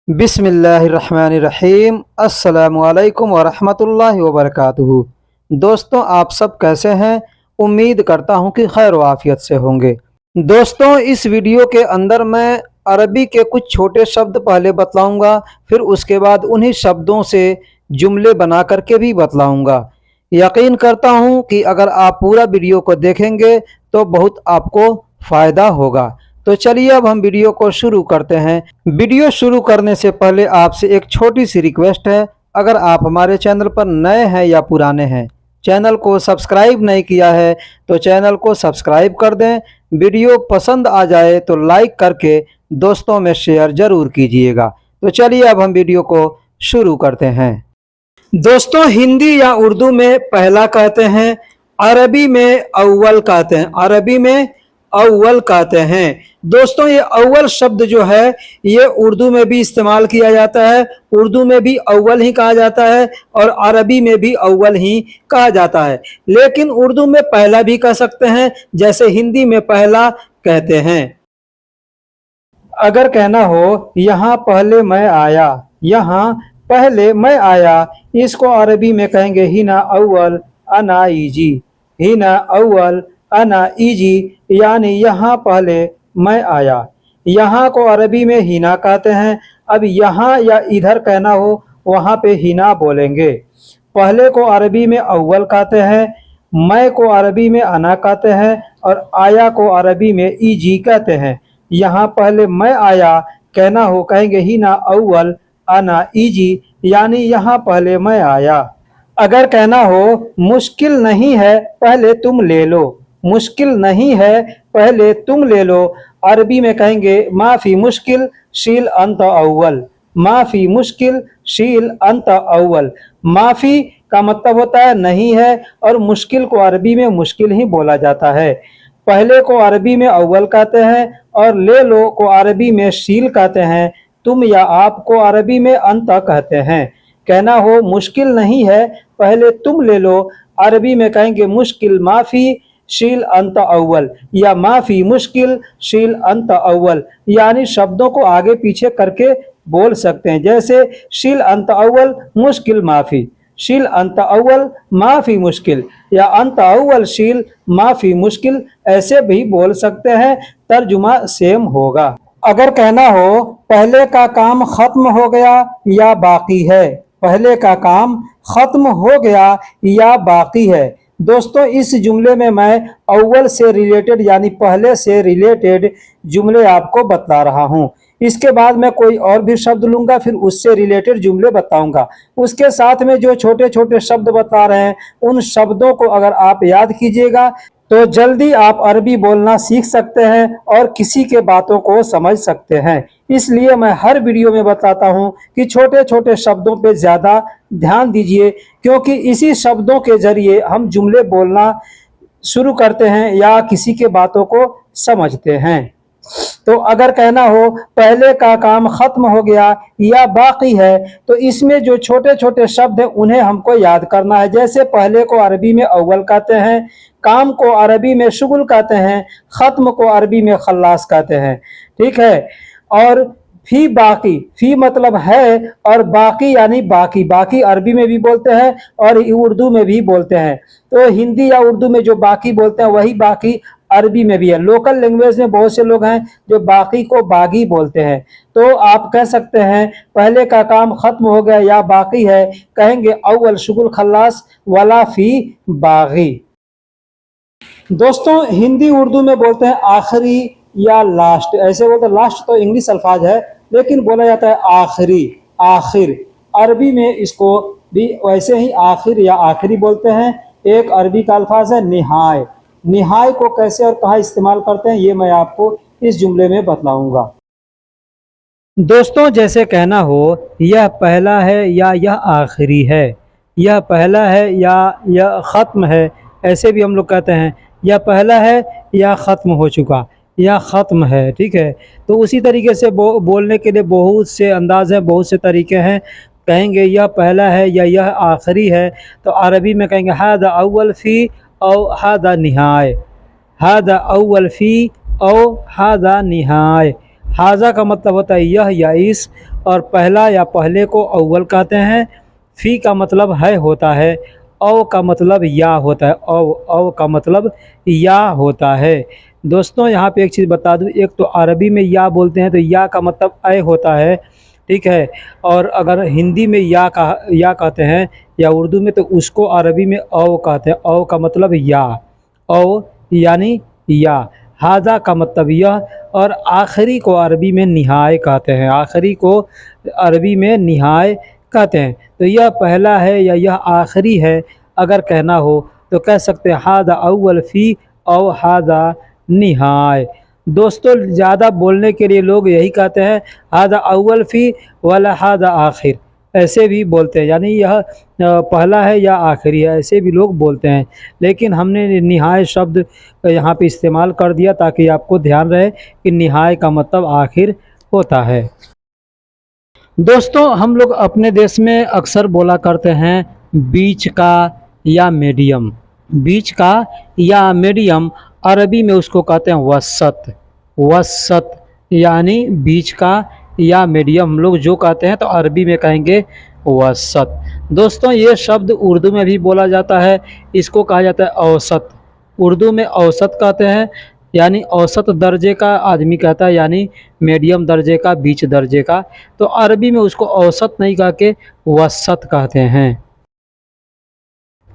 बिस्मिल्लाहिर्रहमानिर्रहीम अस्सलामुअलैकुम वरहमतुल्लाहि वबरकातुहू। दोस्तों, आप सब कैसे हैं? उम्मीद करता हूं कि खैर वाफियत से होंगे। दोस्तों, इस वीडियो के अंदर मैं अरबी के कुछ छोटे शब्द पहले बतलाऊंगा, फिर उसके बाद उन्हीं शब्दों से जुमले बना करके भी बतलाऊंगा। यकीन करता हूं कि अगर आप पूरा वीडियो को देखेंगे तो बहुत आपको फ़ायदा होगा। तो चलिए अब हम वीडियो को शुरू करते हैं। वीडियो शुरू करने से पहले आपसे एक छोटी सी रिक्वेस्ट है। अगर आप हमारे चैनल पर नए हैं या पुराने हैं, चैनल को सब्सक्राइब नहीं किया है तो चैनल को सब्सक्राइब कर दें। वीडियो पसंद आ जाए तो लाइक करके दोस्तों में शेयर ज़रूर कीजिएगा। तो चलिए अब हम वीडियो को शुरू करते हैं। दोस्तों, हिंदी या उर्दू में पहला कहते हैं, अरबी में अव्वल कहते हैं। अरबी में अव्वल कहते हैं। दोस्तों, ये अव्वल शब्द जो है ये उर्दू में भी इस्तेमाल किया जाता है। उर्दू में भी अव्वल ही कहा जाता है और अरबी में भी अव्वल ही कहा जाता है। लेकिन उर्दू में पहला भी कह सकते हैं, जैसे हिंदी में पहला कहते हैं। अगर कहना हो यहाँ पहले मैं आया, यहाँ पहले मैं आया, इसको अरबी में कहेंगे हिना अव्वल अना इजी। हिना अव्वल अना इजी, यानी यहाँ पहले मैं आया। यहाँ को अरबी में हिना कहते हैं। अब यहाँ या इधर कहना हो वहाँ पे हिना बोलेंगे। पहले को अरबी में अव्वल कहते हैं, मैं को अरबी में अना कहते हैं और आया को अरबी में इजी कहते हैं। यहाँ पहले मैं आया कहना हो कहेंगे हिना अव्वल अना इजी, यानी यहाँ पहले मैं आया। अगर कहना हो मुश्किल नहीं है पहले तुम ले लो, मुश्किल नहीं है पहले तुम ले लो, अरबी में कहेंगे माफ़ी मुश्किल शील अंत अव्वल। माफ़ी मुश्किल शील अंत अव्वल। माफ़ी का मतलब होता है नहीं है और मुश्किल को अरबी में मुश्किल ही बोला जाता है। पहले को अरबी में अव्वल कहते हैं और ले लो को अरबी में शील कहते हैं। तुम या आप को अरबी में अंत कहते हैं। कहना हो मुश्किल नहीं है पहले तुम ले लो, अरबी में कहेंगे मुश्किल माफ़ी शील अंत अव्वल या माफ़ी मुश्किल शील अंत अव्वल, यानी शब्दों को आगे पीछे करके बोल सकते हैं। जैसे शील अंत अव्वल मुश्किल माफ़ी, शील अंत अव्वल माफ़ी मुश्किल, या अंत अव्वल शील माफ़ी मुश्किल, ऐसे भी बोल सकते हैं। तर्जुमा सेम होगा। अगर कहना हो पहले का काम खत्म हो गया या बाकी है, पहले का काम खत्म हो गया या बाकी है। दोस्तों, इस जुमले में मैं अव्वल से रिलेटेड यानी पहले से रिलेटेड जुमले आपको बता रहा हूँ। इसके बाद मैं कोई और भी शब्द लूंगा, फिर उससे रिलेटेड जुमले बताऊंगा। उसके साथ में जो छोटे छोटे शब्द बता रहे हैं उन शब्दों को अगर आप याद कीजिएगा तो जल्दी आप अरबी बोलना सीख सकते हैं और किसी के बातों को समझ सकते हैं। इसलिए मैं हर वीडियो में बताता हूं कि छोटे छोटे शब्दों पे ज़्यादा ध्यान दीजिए, क्योंकि इसी शब्दों के ज़रिए हम जुमले बोलना शुरू करते हैं या किसी के बातों को समझते हैं। तो अगर कहना हो पहले का काम खत्म हो गया या बाकी है, तो इसमें जो छोटे छोटे शब्द हैं उन्हें हमको याद करना है। जैसे पहले को अरबी में अव्वल कहते हैं, काम को अरबी में शुगुल कहते हैं, खत्म को अरबी में खल्लास कहते हैं। ठीक है। और फी बाकी, फी मतलब है और बाकी यानी बाकी। बाकी अरबी में भी बोलते हैं और उर्दू में भी बोलते हैं। तो हिंदी या उर्दू में जो बाकी बोलते हैं वही बाकी अरबी में भी है। लोकल लैंग्वेज में बहुत से लोग हैं जो बाकी को बागी बोलते हैं। तो आप कह सकते हैं पहले का काम खत्म हो गया या बाकी है, कहेंगे अव्वल शुगुल खल्लास वला फी बागी। दोस्तों, हिंदी उर्दू में बोलते हैं आखिरी या लास्ट, ऐसे बोलते हैं। लास्ट तो इंग्लिश अल्फाज है लेकिन बोला जाता है आखिरी, आखिर। अरबी में इसको भी वैसे ही आखिर या आखिरी बोलते हैं। एक अरबी का अल्फाज है निहाय। निहाय को कैसे और कहाँ इस्तेमाल करते हैं ये मैं आपको इस जुमले में बतलाऊंगा। दोस्तों, जैसे कहना हो यह पहला है या यह आखिरी है, यह पहला है या यह ख़त्म है, ऐसे भी हम लोग कहते हैं। यह पहला है या ख़त्म हो चुका, या ख़त्म है। ठीक है। तो उसी तरीके से बोलने के लिए बहुत से अंदाज़ हैं, बहुत से तरीके हैं। कहेंगे यह पहला है या यह आखिरी है, तो अरबी में कहेंगे हादा अव्वल फ़ी और हादा निहाय। हादा अव्वल फ़ी और हादा निहाय। हाजा का मतलब होता है यह या इस, और पहला या पहले को अव्वल कहते हैं। फ़ी का मतलब है होता है। औ का मतलब या होता है। औ का मतलब या होता है। दोस्तों यहाँ पे एक चीज़ बता दूँ, एक तो अरबी में या बोलते हैं तो या का मतलब ऐ होता है, ठीक है। और अगर हिंदी में या कहते हैं या उर्दू में, तो उसको अरबी में औ कहते हैं। औ का मतलब या, औ यानी या। हाजा का मतलब यह, और आखिरी को अरबी में निहाय कहते हैं। आखिरी को अरबी में निहाय कहते हैं। तो यह पहला है या यह आखिरी है अगर कहना हो तो कह सकते हैं हादा अव्वल फ़ी औ हादा निहाय। दोस्तों ज़्यादा बोलने के लिए लोग यही कहते हैं हादा अव्वल फ़ी वला हादा आखिर, ऐसे भी बोलते हैं, यानी यह पहला है या आखिरी है, ऐसे भी लोग बोलते हैं। लेकिन हमने निहाय शब्द यहाँ पे इस्तेमाल कर दिया ताकि आपको ध्यान रहे कि निहाय का मतलब आखिर होता है। दोस्तों हम लोग अपने देश में अक्सर बोला करते हैं बीच का या मीडियम। बीच का या मीडियम, अरबी में उसको कहते हैं वसत। वसत यानी बीच का या मीडियम हम लोग जो कहते हैं तो अरबी में कहेंगे वसत। दोस्तों ये शब्द उर्दू में भी बोला जाता है, इसको कहा जाता है औसत। उर्दू में औसत कहते हैं, यानी औसत दर्जे का आदमी कहता है, यानी मीडियम दर्जे का, बीच दर्जे का। तो अरबी में उसको औसत नहीं कह के वसत कहते हैं।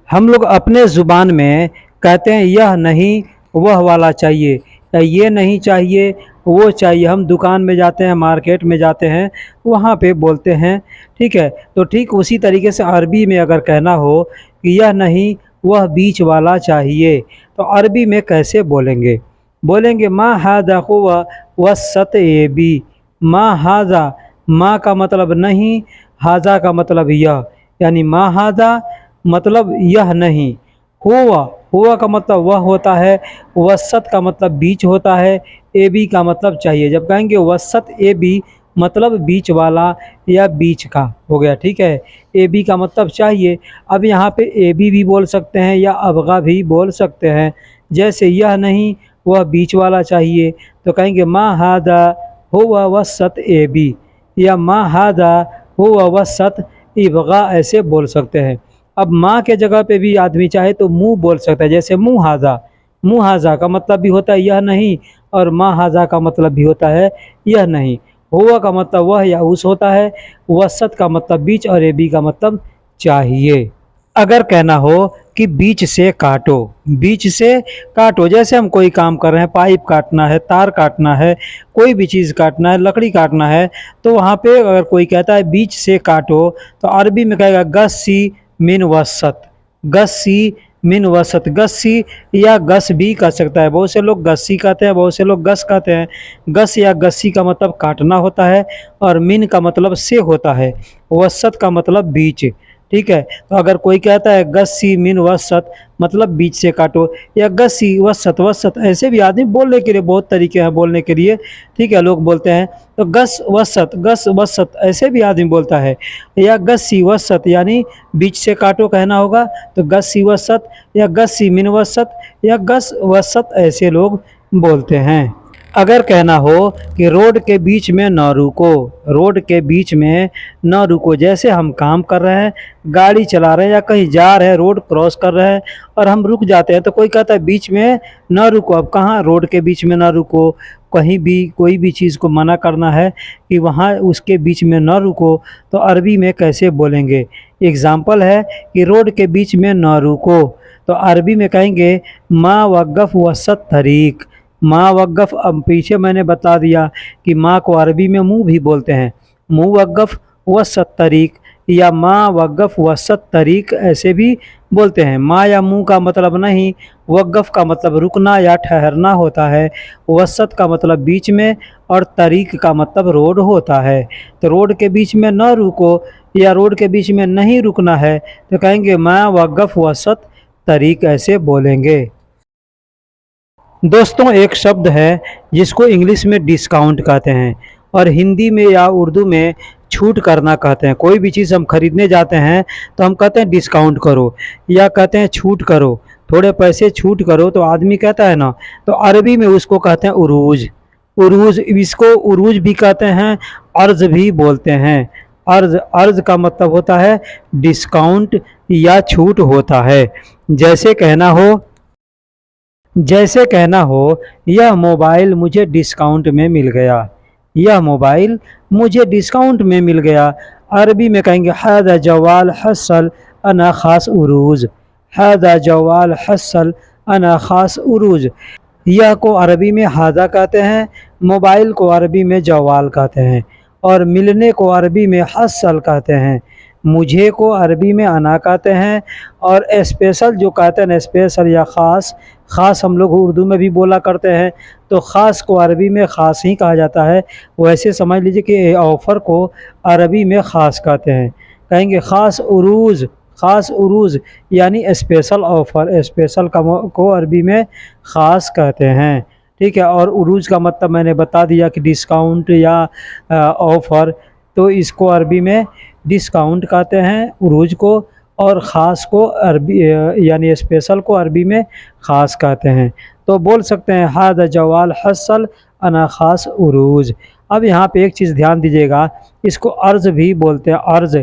हम लोग अपने ज़ुबान में कहते हैं यह नहीं वह वाला चाहिए, या ये नहीं चाहिए वो चाहिए। हम दुकान में जाते हैं, मार्केट में जाते हैं, वहाँ पे बोलते हैं, ठीक है। तो ठीक उसी तरीके से अरबी में अगर कहना हो कि यह नहीं वह बीच वाला चाहिए, तो अरबी में कैसे बोलेंगे? बोलेंगे मा हादा हुवा वसत ए बी। मा हाजा, मा का मतलब नहीं, हाजा का मतलब यह, यानी मा हाजा मतलब यह नहीं। हुआ, हुआ का मतलब वह होता है। वसत का मतलब बीच होता है। ए बी का मतलब चाहिए। जब कहेंगे वसत ए बी मतलब बीच वाला या बीच का हो गया, ठीक है। ए बी का मतलब चाहिए। अब यहाँ पे ए बी भी बोल सकते हैं या अबगा भी बोल सकते हैं। जैसे यह नहीं वह बीच वाला चाहिए, तो कहेंगे मा हादा हुवा वसत ए बी, या मा हादा हुवा वसत इबगा, ऐसे बोल सकते हैं। अब माँ के जगह पे भी आदमी चाहे तो मुँह बोल सकता है। जैसे मुँह हाजा, मुँह हाजा का मतलब भी होता है यह नहीं, और माँ हाजा का मतलब भी होता है यह नहीं। हुआ का मतलब वह या उस होता है। वसत का मतलब बीच, और ए बी का मतलब चाहिए। अगर कहना हो कि बीच से काटो, बीच से काटो, जैसे हम कोई काम कर रहे हैं, पाइप काटना है, तार काटना है, कोई भी चीज़ काटना है, लकड़ी काटना है, तो वहाँ पे अगर कोई कहता है बीच से काटो, तो अरबी में कहेगा गस्सी मिन वसत। गस्सी मिन वसत, गस्सी या गस भी कह सकता है। बहुत से लोग गस्सी कहते हैं, बहुत से लोग गस कहते हैं। गस या गस्सी का मतलब काटना होता है, और मिन का मतलब से होता है, वसत का मतलब बीच, ठीक है। तो अगर कोई कहता है गस्सी मिन वसत मतलब बीच से काटो, या गस्सी वसत वसत, ऐसे भी आदमी बोलने के लिए बहुत तरीके हैं बोलने के लिए, ठीक है। लोग बोलते हैं तो गस वसत ऐसे भी आदमी बोलता है, या गस्सी वसत यानी बीच से काटो कहना होगा तो गस्सी वसत, या गस्सी मिन वसत, या गस वसत, ऐसे लोग बोलते हैं। अगर कहना हो कि रोड के बीच में न रुको, रोड के बीच में न रुको, जैसे हम काम कर रहे हैं, गाड़ी चला रहे हैं या कहीं जा रहे हैं, रोड क्रॉस कर रहे हैं और हम रुक जाते हैं, तो कोई कहता है बीच में न रुको। अब कहाँ रोड के बीच में न रुको, कहीं भी कोई भी चीज़ को मना करना है कि वहाँ उसके बीच में न रुको, तो अरबी में कैसे बोलेंगे? एग्ज़ाम्पल है कि रोड के बीच में न रुको, तो अरबी में कहेंगे मा वक़्फ़ वसत तरीक़। माँ वक़्फ़, अब पीछे मैंने बता दिया कि माँ को अरबी में मुँह भी बोलते हैं। मुँह वक़्फ़ वसत तरीक़, या माँ वक़्फ़ वसत तरीक़, ऐसे भी बोलते हैं। माँ या मुँह का मतलब नहीं, वक़्फ़ का मतलब रुकना या ठहरना होता है, वसत का मतलब बीच में, और तरीक़ का मतलब रोड होता है। तो रोड के बीच में न रुको या रोड के बीच में नहीं रुकना है तो कहेंगे माँ वक़्फ़ वसत तरीक़, ऐसे बोलेंगे। दोस्तों एक शब्द है जिसको इंग्लिश में डिस्काउंट कहते हैं, और हिंदी में या उर्दू में छूट करना कहते हैं। कोई भी चीज़ हम खरीदने जाते हैं तो हम कहते हैं डिस्काउंट करो, या कहते हैं छूट करो, थोड़े पैसे छूट करो, तो आदमी कहता है ना, तो अरबी में उसको कहते हैं उरूज। उरूज, इसको उरूज भी कहते हैं, अर्ज भी बोलते हैं। अर्ज, अर्ज का मतलब होता है डिस्काउंट या छूट होता है। जैसे कहना हो, जैसे कहना हो यह मोबाइल मुझे डिस्काउंट में मिल गया, यह मोबाइल मुझे डिस्काउंट में मिल गया। अरबी में कहेंगे हादा जवाल हसल अना खास उरूज, हादा जवाल हसल अना खास उरूज। यह को अरबी में हादा कहते हैं, मोबाइल को अरबी में जवाल कहते हैं, और मिलने को अरबी में हसल कहते हैं। मुझे को अरबी में अना कहते हैं, और स्पेशल जो कहते हैं स्पेशल या ख़ास, ख़ास हम लोग उर्दू में भी बोला करते हैं, तो ख़ास को अरबी में ख़ास ही कहा जाता है। वैसे समझ लीजिए कि ऑफ़र को अरबी में ख़ास कहते हैं। कहेंगे ख़ास उरूज़, ख़ास उरूज़ यानी स्पेशल ऑफ़र, स्पेशल का को अरबी में ख़ास कहते हैं। ठीक है, और उरूज़ का मतलब मैंने बता दिया कि डिस्काउंट या ऑफ़र, तो इसको अरबी में डिस्काउंट कहते हैं उरूज को, और ख़ास को अरबी यानी स्पेशल को अरबी में ख़ास कहते हैं। तो बोल सकते हैं हादा जवाल हसल अना ख़ास उरूज। अब यहाँ पे एक चीज़ ध्यान दीजिएगा, इसको अर्ज़ भी बोलते हैं, अर्ज़,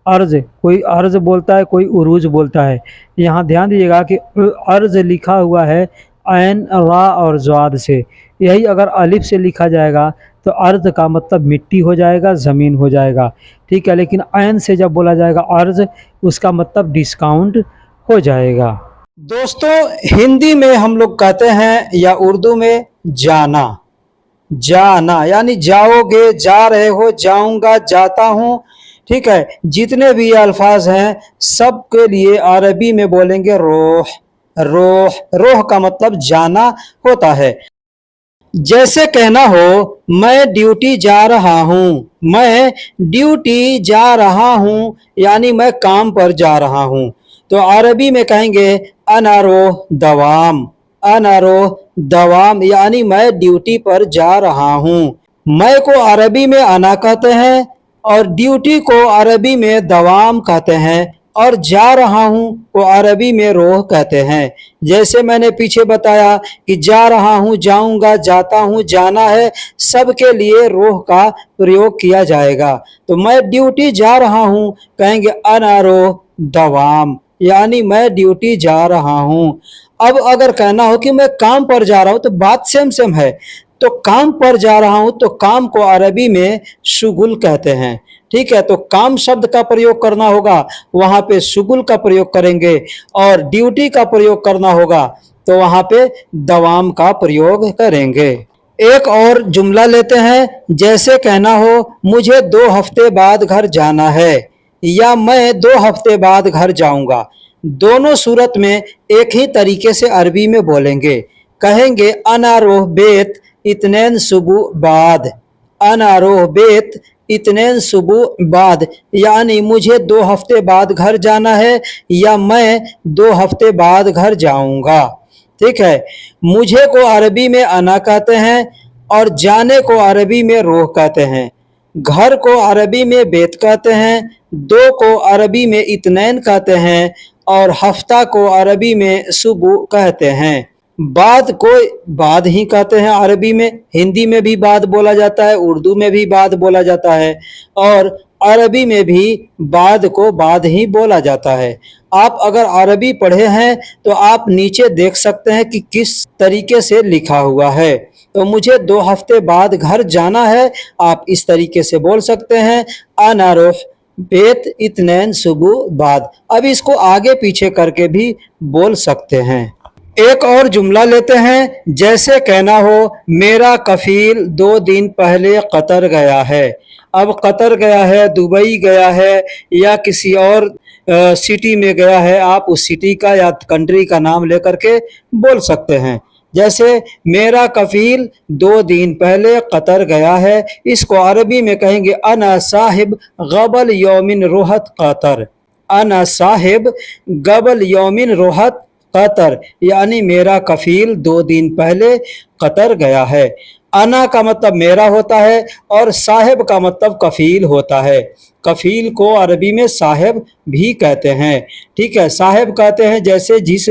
अर्ज़, कोई अर्ज़ बोलता है, कोई उरूज बोलता है। यहाँ ध्यान दीजिएगा कि अर्ज़ लिखा हुआ है ऐन रा और ज़ाद से, यही अगर अलिफ से लिखा जाएगा तो अर्ज़ का मतलब मिट्टी हो जाएगा, ज़मीन हो जाएगा। ठीक है, लेकिन ऐन से जब बोला जाएगा अर्ज़, उसका मतलब डिस्काउंट हो जाएगा। दोस्तों, हिंदी में हम लोग कहते हैं या उर्दू में जाना, जाना यानी जाओगे, जा रहे हो, जाऊंगा, जाता हूँ। ठीक है, जितने भी अल्फाज हैं सब के लिए अरबी में बोलेंगे रोह, रोह, रोह का मतलब जाना होता है। जैसे कहना हो मैं ड्यूटी जा रहा हूँ, मैं ड्यूटी जा रहा हूँ यानी मैं काम पर जा रहा हूँ, तो अरबी में कहेंगे अनारो दवाम, अनारो दवाम यानी मैं ड्यूटी पर जा रहा हूँ। मैं को अरबी में अना कहते हैं, और ड्यूटी को अरबी में दवाम कहते हैं, और जा रहा हूँ को अरबी में रोह कहते हैं। जैसे मैंने पीछे बताया कि जा रहा हूँ, जाऊंगा, जाता हूँ, जाना है, सबके लिए रोह का प्रयोग किया जाएगा। तो मैं ड्यूटी जा रहा हूँ कहेंगे अना रोह दवाम यानी मैं ड्यूटी जा रहा हूँ। अब अगर कहना हो कि मैं काम पर जा रहा हूँ तो बात सेम सेम है। तो काम पर जा रहा हूँ तो काम को अरबी में शुगुल कहते हैं। ठीक है, तो काम शब्द का प्रयोग करना होगा, वहां पे शुगुल का प्रयोग करेंगे, और ड्यूटी का प्रयोग करना होगा तो वहां पे दवाम का प्रयोग करेंगे। एक और जुमला लेते हैं, जैसे कहना हो मुझे 2 हफ्ते बाद घर जाना है, या मैं 2 हफ्ते बाद घर जाऊंगा। दोनों सूरत में एक ही तरीके से अरबी में बोलेंगे, कहेंगे अना रोह बेत इतनैन सुबह बाद, अना रोह बेत इतने सुबह बाद यानी मुझे 2 हफ्ते बाद घर जाना है, या मैं 2 हफ्ते बाद घर जाऊंगा। ठीक है, मुझे को अरबी में अना कहते हैं, और जाने को अरबी में रोह कहते हैं। घर को अरबी में बेत कहते हैं, 2 को अरबी में इतनैन कहते हैं, और हफ्ता को अरबी में सुबह कहते हैं। बाद को बाद ही कहते हैं अरबी में, हिंदी में भी बाद बोला जाता है, उर्दू में भी बाद बोला जाता है, और अरबी में भी बाद को बाद ही बोला जाता है। आप अगर अरबी पढ़े हैं तो आप नीचे देख सकते हैं कि किस तरीके से लिखा हुआ है। तो मुझे 2 हफ्ते बाद घर जाना है, आप इस तरीके से बोल सकते हैं अना रोह बेत इतनैन सुबह बाद। अब इसको आगे पीछे करके भी बोल सकते हैं। एक और जुमला लेते हैं, जैसे कहना हो मेरा कफील 2 दिन पहले कतर गया है। अब कतर गया है, दुबई गया है, या किसी और सिटी में गया है, आप उस सिटी का या कंट्री का नाम लेकर के बोल सकते हैं। जैसे मेरा कफील 2 दिन पहले कतर गया है, इसको अरबी में कहेंगे अना साहिब गबल यौमिन रोहत कतर, अना साहिब गबल यौमिन रोहत कतर यानी मेरा कफील 2 दिन पहले कतर गया है। अना का मतलब मेरा होता है और साहिब का मतलब कफील होता है। कफील को अरबी में साहिब भी कहते हैं। ठीक है, साहिब कहते हैं जैसे जिस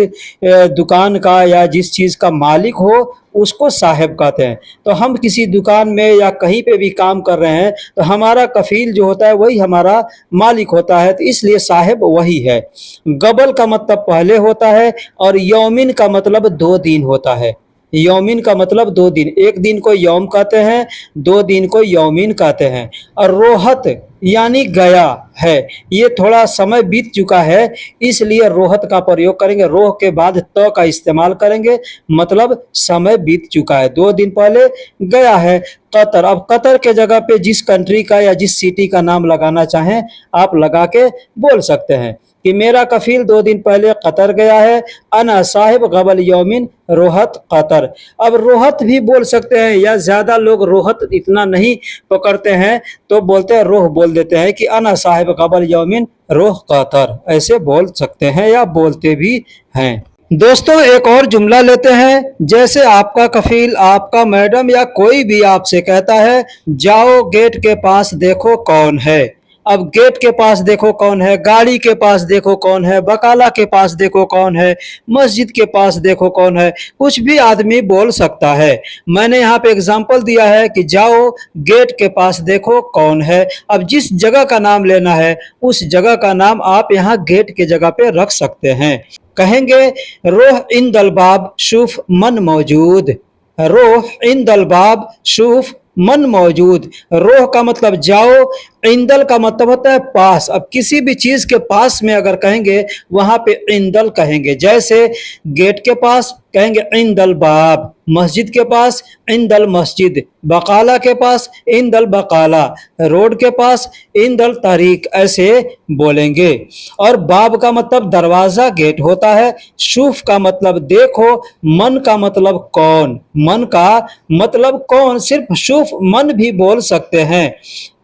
दुकान का या जिस चीज़ का मालिक हो उसको साहिब कहते हैं। तो हम किसी दुकान में या कहीं पे भी काम कर रहे हैं तो हमारा कफील जो होता है वही हमारा मालिक होता है, तो इसलिए साहिब वही है। गबल का मतलब पहले होता है और यौमिन का मतलब 2 दिन होता है। यौमिन का मतलब 2 दिन, एक दिन को यौम कहते हैं, 2 दिन को यौमिन कहते हैं। और रोहत यानी गया है, ये थोड़ा समय बीत चुका है इसलिए रोहत का प्रयोग करेंगे, रोह के बाद त का इस्तेमाल करेंगे, मतलब समय बीत चुका है, 2 दिन पहले गया है। कतर, अब कतर के जगह पे जिस कंट्री का या जिस सिटी का नाम लगाना चाहें आप लगा के बोल सकते हैं कि मेरा कफील 2 दिन पहले कतर गया है। अना साहिब गबल यौमिन रोहत कतर। अब रोहत भी बोल सकते हैं या ज़्यादा लोग रोहत इतना नहीं पकड़ते हैं तो बोलते हैं रोह बोल देते हैं कि अना साहिब गबल यौमिन रोह कतर, ऐसे बोल सकते हैं या बोलते भी हैं। दोस्तों एक और जुमला लेते हैं, जैसे आपका कफील, आपका मैडम या कोई भी आपसे कहता है जाओ गेट के पास देखो कौन है। अब गेट के पास देखो कौन है, गाड़ी के पास देखो कौन है, बकाला के पास देखो कौन है, मस्जिद के पास देखो कौन है, कुछ भी आदमी बोल सकता है। मैंने यहाँ पे एग्जाम्पल दिया है कि जाओ गेट के पास देखो कौन है। अब जिस जगह का नाम लेना है उस जगह का नाम आप यहाँ गेट के जगह पे रख सकते हैं। कहेंगे रोह इन दलबाब शुफ मन मौजूद। रोह इन दलबाब शुफ मन मौजूद। रोह का मतलब जाओ, इंदल का मतलब होता है पास। अब किसी भी चीज के पास में अगर कहेंगे वहां पे इंदल कहेंगे, जैसे गेट के पास कहेंगे इंदल बाब, मस्जिद के पास इंदल मस्जिद, बकाला के पास इंदल बकाला, रोड के पास इंदल तारीक, ऐसे बोलेंगे। और बाब का मतलब दरवाजा गेट होता है। शुफ का मतलब देखो, मन का मतलब कौन, मन का मतलब कौन, सिर्फ शुफ मन भी बोल सकते हैं,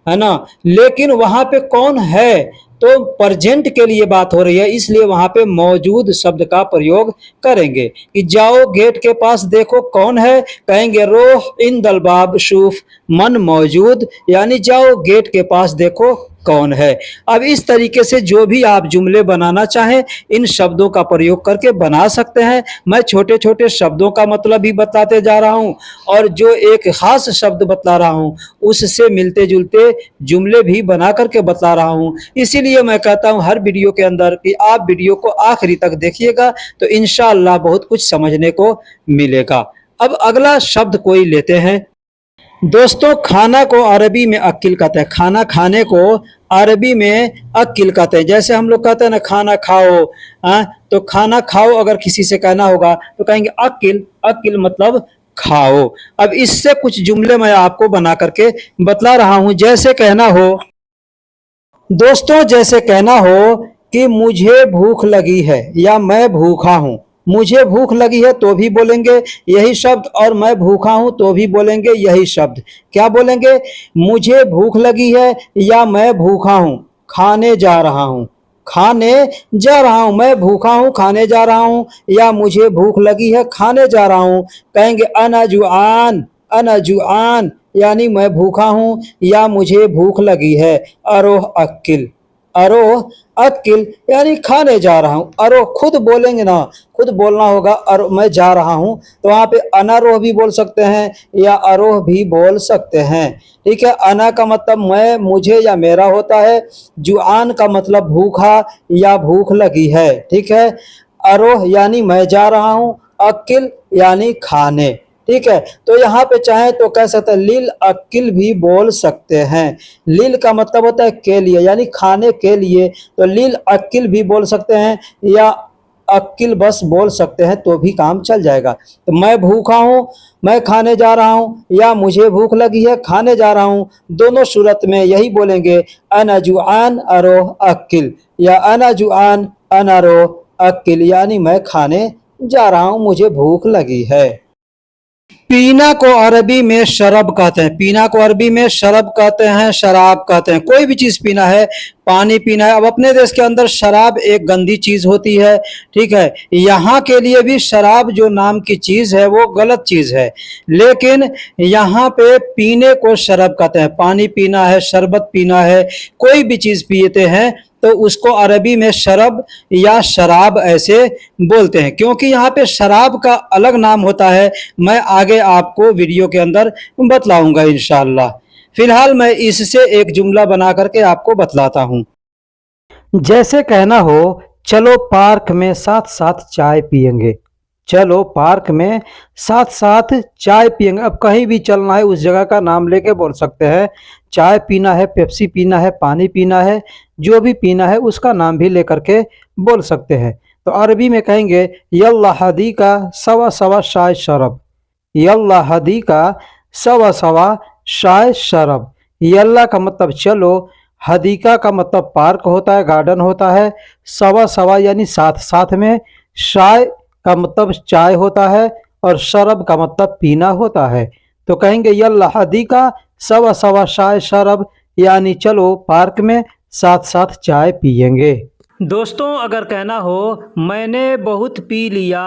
है ना, लेकिन वहां पे कौन है तो प्रेजेंट के लिए बात हो रही है इसलिए वहां पे मौजूद शब्द का प्रयोग करेंगे कि जाओ गेट के पास देखो कौन है, कहेंगे रोह इन दलबाब शुफ मन मौजूद, यानी जाओ गेट के पास देखो कौन है। अब इस तरीके से जो भी आप जुमले बनाना चाहें इन शब्दों का प्रयोग करके बना सकते हैं। मैं छोटे छोटे शब्दों का मतलब भी बताते जा रहा हूं और जो एक खास शब्द बता रहा हूं उससे मिलते जुलते जुमले भी बना करके बता रहा हूं। इसीलिए मैं कहता हूं हर वीडियो के अंदर कि आप वीडियो को आखिरी तक देखिएगा तो इंशाअल्लाह बहुत कुछ समझने को मिलेगा। अब अगला शब्द कोई लेते हैं। दोस्तों खाना को अरबी में अक्ल कहते हैं, खाना खाने को अरबी में अक्ल कहते हैं। जैसे हम लोग कहते हैं ना खाना खाओ, हाँ, तो खाना खाओ अगर किसी से कहना होगा तो कहेंगे अक्ल। अक्ल मतलब खाओ। अब इससे कुछ जुमले मैं आपको बना करके बतला रहा हूं। जैसे कहना हो दोस्तों, जैसे कहना हो कि मुझे भूख लगी है या मैं भूखा हूं। मुझे भूख लगी है तो भी बोलेंगे यही शब्द और मैं भूखा हूं तो भी बोलेंगे यही शब्द। क्या बोलेंगे? मुझे भूख लगी है या मैं भूखा हूं, खाने जा रहा हूं। खाने जा रहा हूं, मैं भूखा हूं खाने जा रहा हूं, या मुझे भूख लगी है खाने जा रहा हूं। कहेंगे अना जुआन, अना जुआन यानी मैं भूखा हूं या मुझे भूख लगी है। अरोह अक्किल, अरोह अक्किल यानी खाने जा रहा हूं। अरोह खुद बोलेंगे ना, खुद बोलना होगा और मैं जा रहा हूं तो वहां पे अनारोह भी बोल सकते हैं या अरोह भी बोल सकते हैं। ठीक है, अना का मतलब मैं, मुझे या मेरा होता है। जुआन का मतलब भूखा या भूख लगी है। ठीक है, अरोह यानी मैं जा रहा हूं, अक्किल यानी खाने। ठीक है, तो यहाँ पे चाहे तो कह सकते हैं लिल अक्किल भी बोल सकते हैं। लिल का मतलब होता है के लिए, यानी खाने के लिए, तो लिल अक्किल भी बोल सकते हैं या अक्किल बस बोल सकते हैं तो भी काम चल जाएगा। तो मैं भूखा हूँ, मैं खाने जा रहा हूँ, या मुझे भूख लगी है खाने जा रहा हूँ, दोनों सूरत में यही बोलेंगे अना जुआन अरोह अक्किल, या अना जुआन अनारोह अक्किल यानी मैं खाने जा रहा हूँ, मुझे भूख लगी है। पीना को अरबी में शरब कहते हैं। पीना को अरबी में शरब कहते हैं, शराब कहते हैं। कोई भी चीज पीना है, पानी पीना है। अब अपने देश के अंदर शराब एक गंदी चीज होती है, ठीक है। यहाँ के लिए भी शराब जो नाम की चीज है वो गलत चीज है, लेकिन यहाँ पे पीने को शरब कहते हैं। पानी पीना है, शरबत पीना है, कोई भी चीज पीते हैं तो उसको अरबी में शरब या शराब ऐसे बोलते हैं, क्योंकि यहाँ पे शराब का अलग नाम होता है। मैं आगे आपको वीडियो के अंदर बतलाऊंगा इंशाअल्लाह। फिलहाल मैं इससे एक जुमला बना करके आपको बतलाता हूँ। जैसे कहना हो, चलो पार्क में साथ साथ चाय पियेंगे। चलो पार्क में साथ साथ चाय पियेंगे। अब कहीं भी चलना है उस जगह का नाम लेके बोल सकते हैं। चाय पीना है, पेप्सी पीना है, पानी पीना है, जो भी पीना है उसका नाम भी लेकर के बोल सकते हैं। तो अरबी में कहेंगे यल्ला हदी का सवा सवा शाय शरब। यल्ला हदी का सवा सवा शाय शरब। यल्ला का मतलब चलो, हदीका का मतलब पार्क होता है, गार्डन होता है, सवा सवा यानी साथ साथ में, शाय का मतलब चाय होता है, और शरब का मतलब पीना होता है। तो कहेंगे यल्ला हदीका सवा सवा शाय शरब, यानी चलो पार्क में साथ साथ चाय पियेंगे। दोस्तों अगर कहना हो, मैंने बहुत पी लिया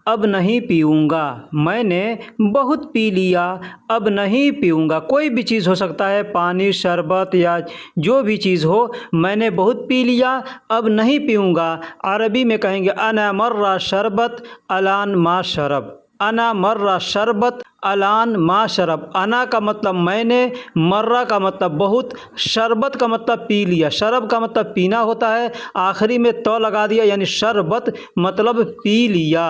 अब नहीं पीऊँगा। मैंने बहुत पी लिया अब नहीं पीऊँगा। कोई भी चीज़ हो सकता है, पानी, शरबत या जो भी चीज़ हो। मैंने बहुत पी लिया अब नहीं पीऊँगा। अरबी में कहेंगे अना मर्रा शरबत अलान मा शरब। अना मर्रा शरबत अलान मा शरब। अना का मतलब मैंने, मर्रा का मतलब बहुत, शरबत का मतलब पी लिया। शरब का मतलब पीना होता है, आखिरी में तो लगा दिया, यानी शरबत मतलब पी लिया।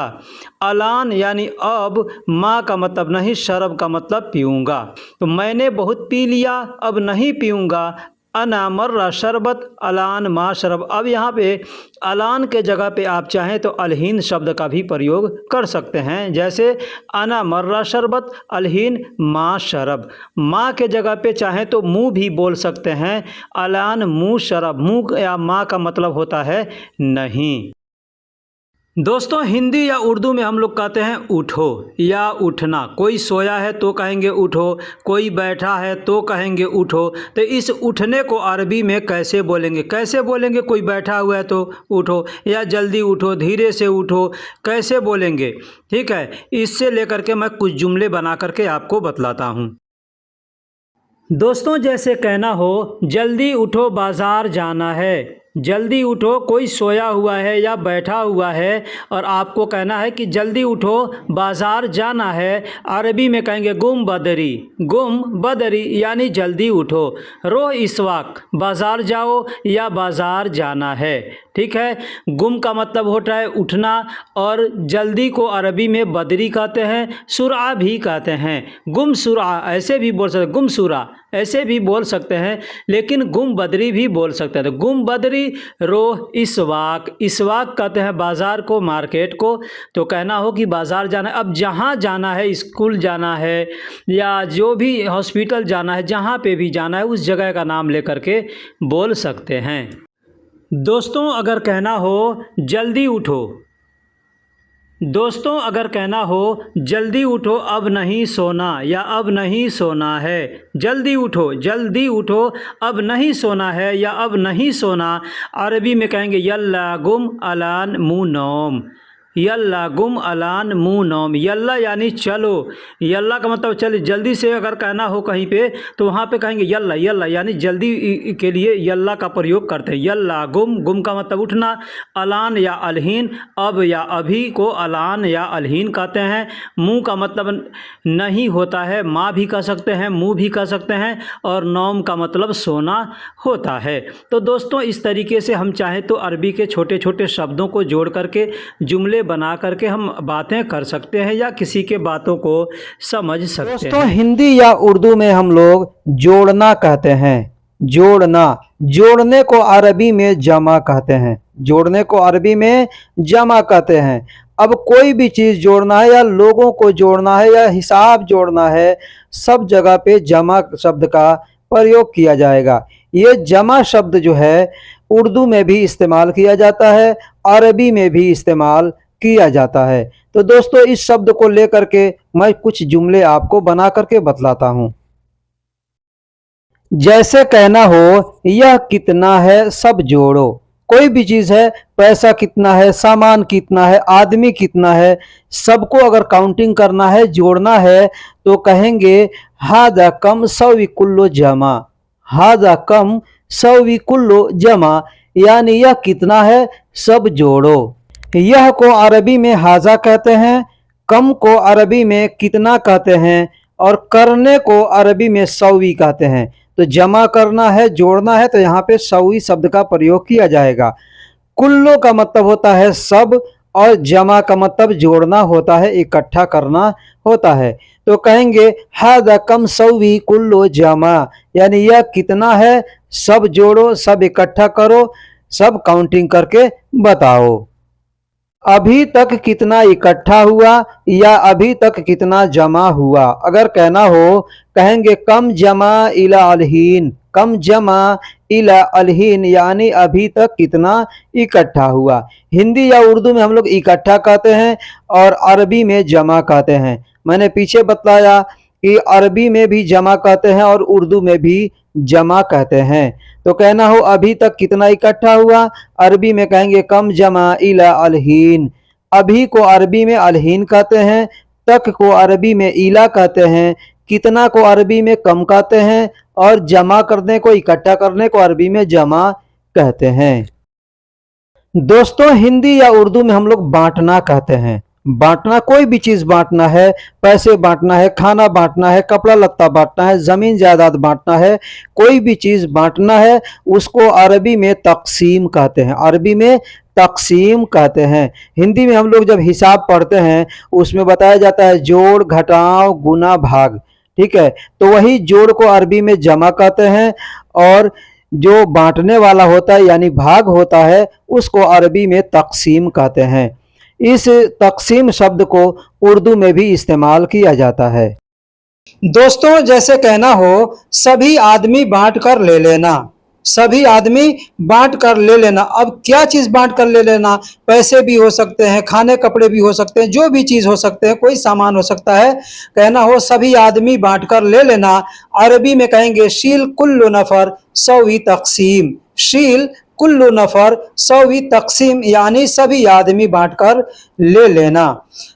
अलान यानी अब, मा का मतलब नहीं, शरब का मतलब पीऊँगा। तो मैंने बहुत पी लिया अब नहीं पीऊँगा। अना मर्रा शरबत अलान मा शरब। अब यहाँ पे अलान के जगह पे आप चाहें तो अलहीन शब्द का भी प्रयोग कर सकते हैं। जैसे अना मर्रा शरबत अलहीन मा शरब। माँ के जगह पे चाहें तो मुँह भी बोल सकते हैं, अलान मुँह शरब। मुँह या माँ का मतलब होता है नहीं। दोस्तों हिंदी या उर्दू में हम लोग कहते हैं उठो या उठना। कोई सोया है तो कहेंगे उठो, कोई बैठा है तो कहेंगे उठो। तो इस उठने को अरबी में कैसे बोलेंगे, कैसे बोलेंगे? कोई बैठा हुआ है तो उठो, या जल्दी उठो, धीरे से उठो, कैसे बोलेंगे? ठीक है, इससे लेकर के मैं कुछ जुमले बना करके आपको बतलाता हूँ। दोस्तों जैसे कहना हो, जल्दी उठो बाज़ार जाना है। जल्दी उठो, कोई सोया हुआ है या बैठा हुआ है और आपको कहना है कि जल्दी उठो बाज़ार जाना है। अरबी में कहेंगे गुम बदरी। गुम बदरी यानी जल्दी उठो। रो इसवाक, बाज़ार जाओ या बाज़ार जाना है। ठीक है, गुम का मतलब होता है उठना, और जल्दी को अरबी में बदरी कहते हैं, सुरा भी कहते हैं। गुम सुरा ऐसे भी बोल सकते हैं, गुम सुरा ऐसे भी बोल सकते हैं, लेकिन गुम बदरी भी बोल सकते हैं। तो गुम बदरी, रो इसवाक। इसवाक कहते हैं बाज़ार को, मार्केट को। तो कहना हो कि बाज़ार जाना है। अब जहाँ जाना है, स्कूल जाना है या जो भी हॉस्पिटल जाना है, जहाँ पे भी जाना है उस जगह का नाम लेकर के बोल सकते हैं। दोस्तों अगर कहना हो जल्दी उठो, दोस्तों अगर कहना हो जल्दी उठो अब नहीं सोना, या अब नहीं सोना है। जल्दी उठो, जल्दी उठो, अब नहीं सोना है या अब नहीं सोना। अरबी में कहेंगे यल्ला गुम अलान मुँह नौम। यल्ला गुम अलान मुँह नौम। यल्ला यानी चलो। यल्ला का मतलब चल, जल्दी से अगर कहना हो कहीं पे तो वहाँ पे कहेंगे यल्ला। यल्ला यानी जल्दी के लिए यल्ला का प्रयोग करते हैं। यल्ला गुम, गुम का मतलब उठना। अलान या अलहीन, अब या अभी को अलान या अलहीन कहते हैं। मुँह का मतलब नहीं होता है, माँ भी कह सकते हैं, मुँह भी कह सकते हैं, और नौम का मतलब सोना होता है। तो दोस्तों इस तरीके से हम चाहें तो अरबी के छोटे छोटे शब्दों को जोड़ करके जुमले बना करके हम बातें कर सकते हैं या किसी के बातों को समझ सकते हैं। दोस्तों हिंदी या उर्दू में हम लोग जोड़ना कहते हैं। जोड़ना, जोड़ने को अरबी में जमा कहते हैं। जोड़ने को अरबी में जमा कहते हैं। अब कोई भी चीज़ जोड़ना है, या लोगों को जोड़ना है, या हिसाब जोड़ना है, सब जगह पे जमा शब्द का प्रयोग किया जाएगा। ये जमा शब्द जो है उर्दू में भी इस्तेमाल किया जाता है, अरबी में भी इस्तेमाल किया जाता है। तो दोस्तों इस शब्द को लेकर के मैं कुछ जुमले आपको बना करके बतलाता हूं। जैसे कहना हो यह कितना है सब जोड़ो। कोई भी चीज है, पैसा कितना है, सामान कितना है, आदमी कितना है, सबको अगर काउंटिंग करना है, जोड़ना है, तो कहेंगे हाजा कम सवी कुल्लो जमा। हाजा कम सवी कुल्लो जमा, यानी यह कितना है सब जोड़ो। यह को अरबी में हाजा कहते हैं, कम को अरबी में कितना कहते हैं, और करने को अरबी में सवी कहते हैं। तो जमा करना है, जोड़ना है, तो यहाँ पे सवी शब्द का प्रयोग किया जाएगा। कुल्लो का मतलब होता है सब, और जमा का मतलब जोड़ना होता है, इकट्ठा करना होता है। तो कहेंगे हादा कम सवी कुल्लो जमा, यानी यह कितना है सब जोड़ो, सब इकट्ठा करो, सब काउंटिंग करके बताओ। अभी तक कितना इकट्ठा हुआ या अभी तक कितना जमा हुआ। अगर कहना हो, कहेंगे कम जमा इला अलहीन। कम जमा इला अलहीन, यानी अभी तक कितना इकट्ठा हुआ। हिंदी या उर्दू में हम लोग इकट्ठा कहते हैं और अरबी में जमा कहते हैं। मैंने पीछे बताया कि अरबी में भी जमा कहते हैं और उर्दू में भी जमा कहते हैं। तो कहना हो अभी तक कितना इकट्ठा हुआ, अरबी में कहेंगे कम जमा इला अलहीन। अभी को अरबी में अलहीन कहते हैं, तक को अरबी में इला कहते हैं, कितना को अरबी में कम कहते हैं, और जमा करने को, इकट्ठा करने को अरबी में जमा कहते हैं। दोस्तों हिंदी या उर्दू में हम लोग बांटना कहते हैं। बांटना, कोई भी चीज बांटना है, पैसे बांटना है, खाना बांटना है, कपड़ा लत्ता बांटना है, जमीन जायदाद बांटना है, कोई भी चीज बांटना है, उसको अरबी में तकसीम कहते हैं। अरबी में तकसीम कहते हैं। हिंदी में हम लोग जब हिसाब पढ़ते हैं उसमें बताया जाता है जोड़, घटाव, गुना, भाग। ठीक है, तो वही जोड़ को अरबी में जमा कहते हैं, और जो बांटने वाला होता है यानी भाग होता है उसको अरबी में तकसीम कहते हैं। इस तकसीम शब्द को उर्दू में भी इस्तेमाल किया जाता है। दोस्तों जैसे कहना हो सभी आदमी बांट कर ले लेना। सभी आदमी बांट कर ले लेना। अब क्या चीज बांट कर ले लेना, पैसे भी हो सकते हैं, खाने कपड़े भी हो सकते हैं, जो भी चीज हो सकते हैं, कोई सामान हो सकता है। कहना हो सभी आदमी बांट कर ले लेना। अरबी में कहेंगे शील कुल्लु नफर सवी तकसीम। शील कुल्लु नफर सवी तकसीम, यानी सभी आदमी बांटकर ले लेना।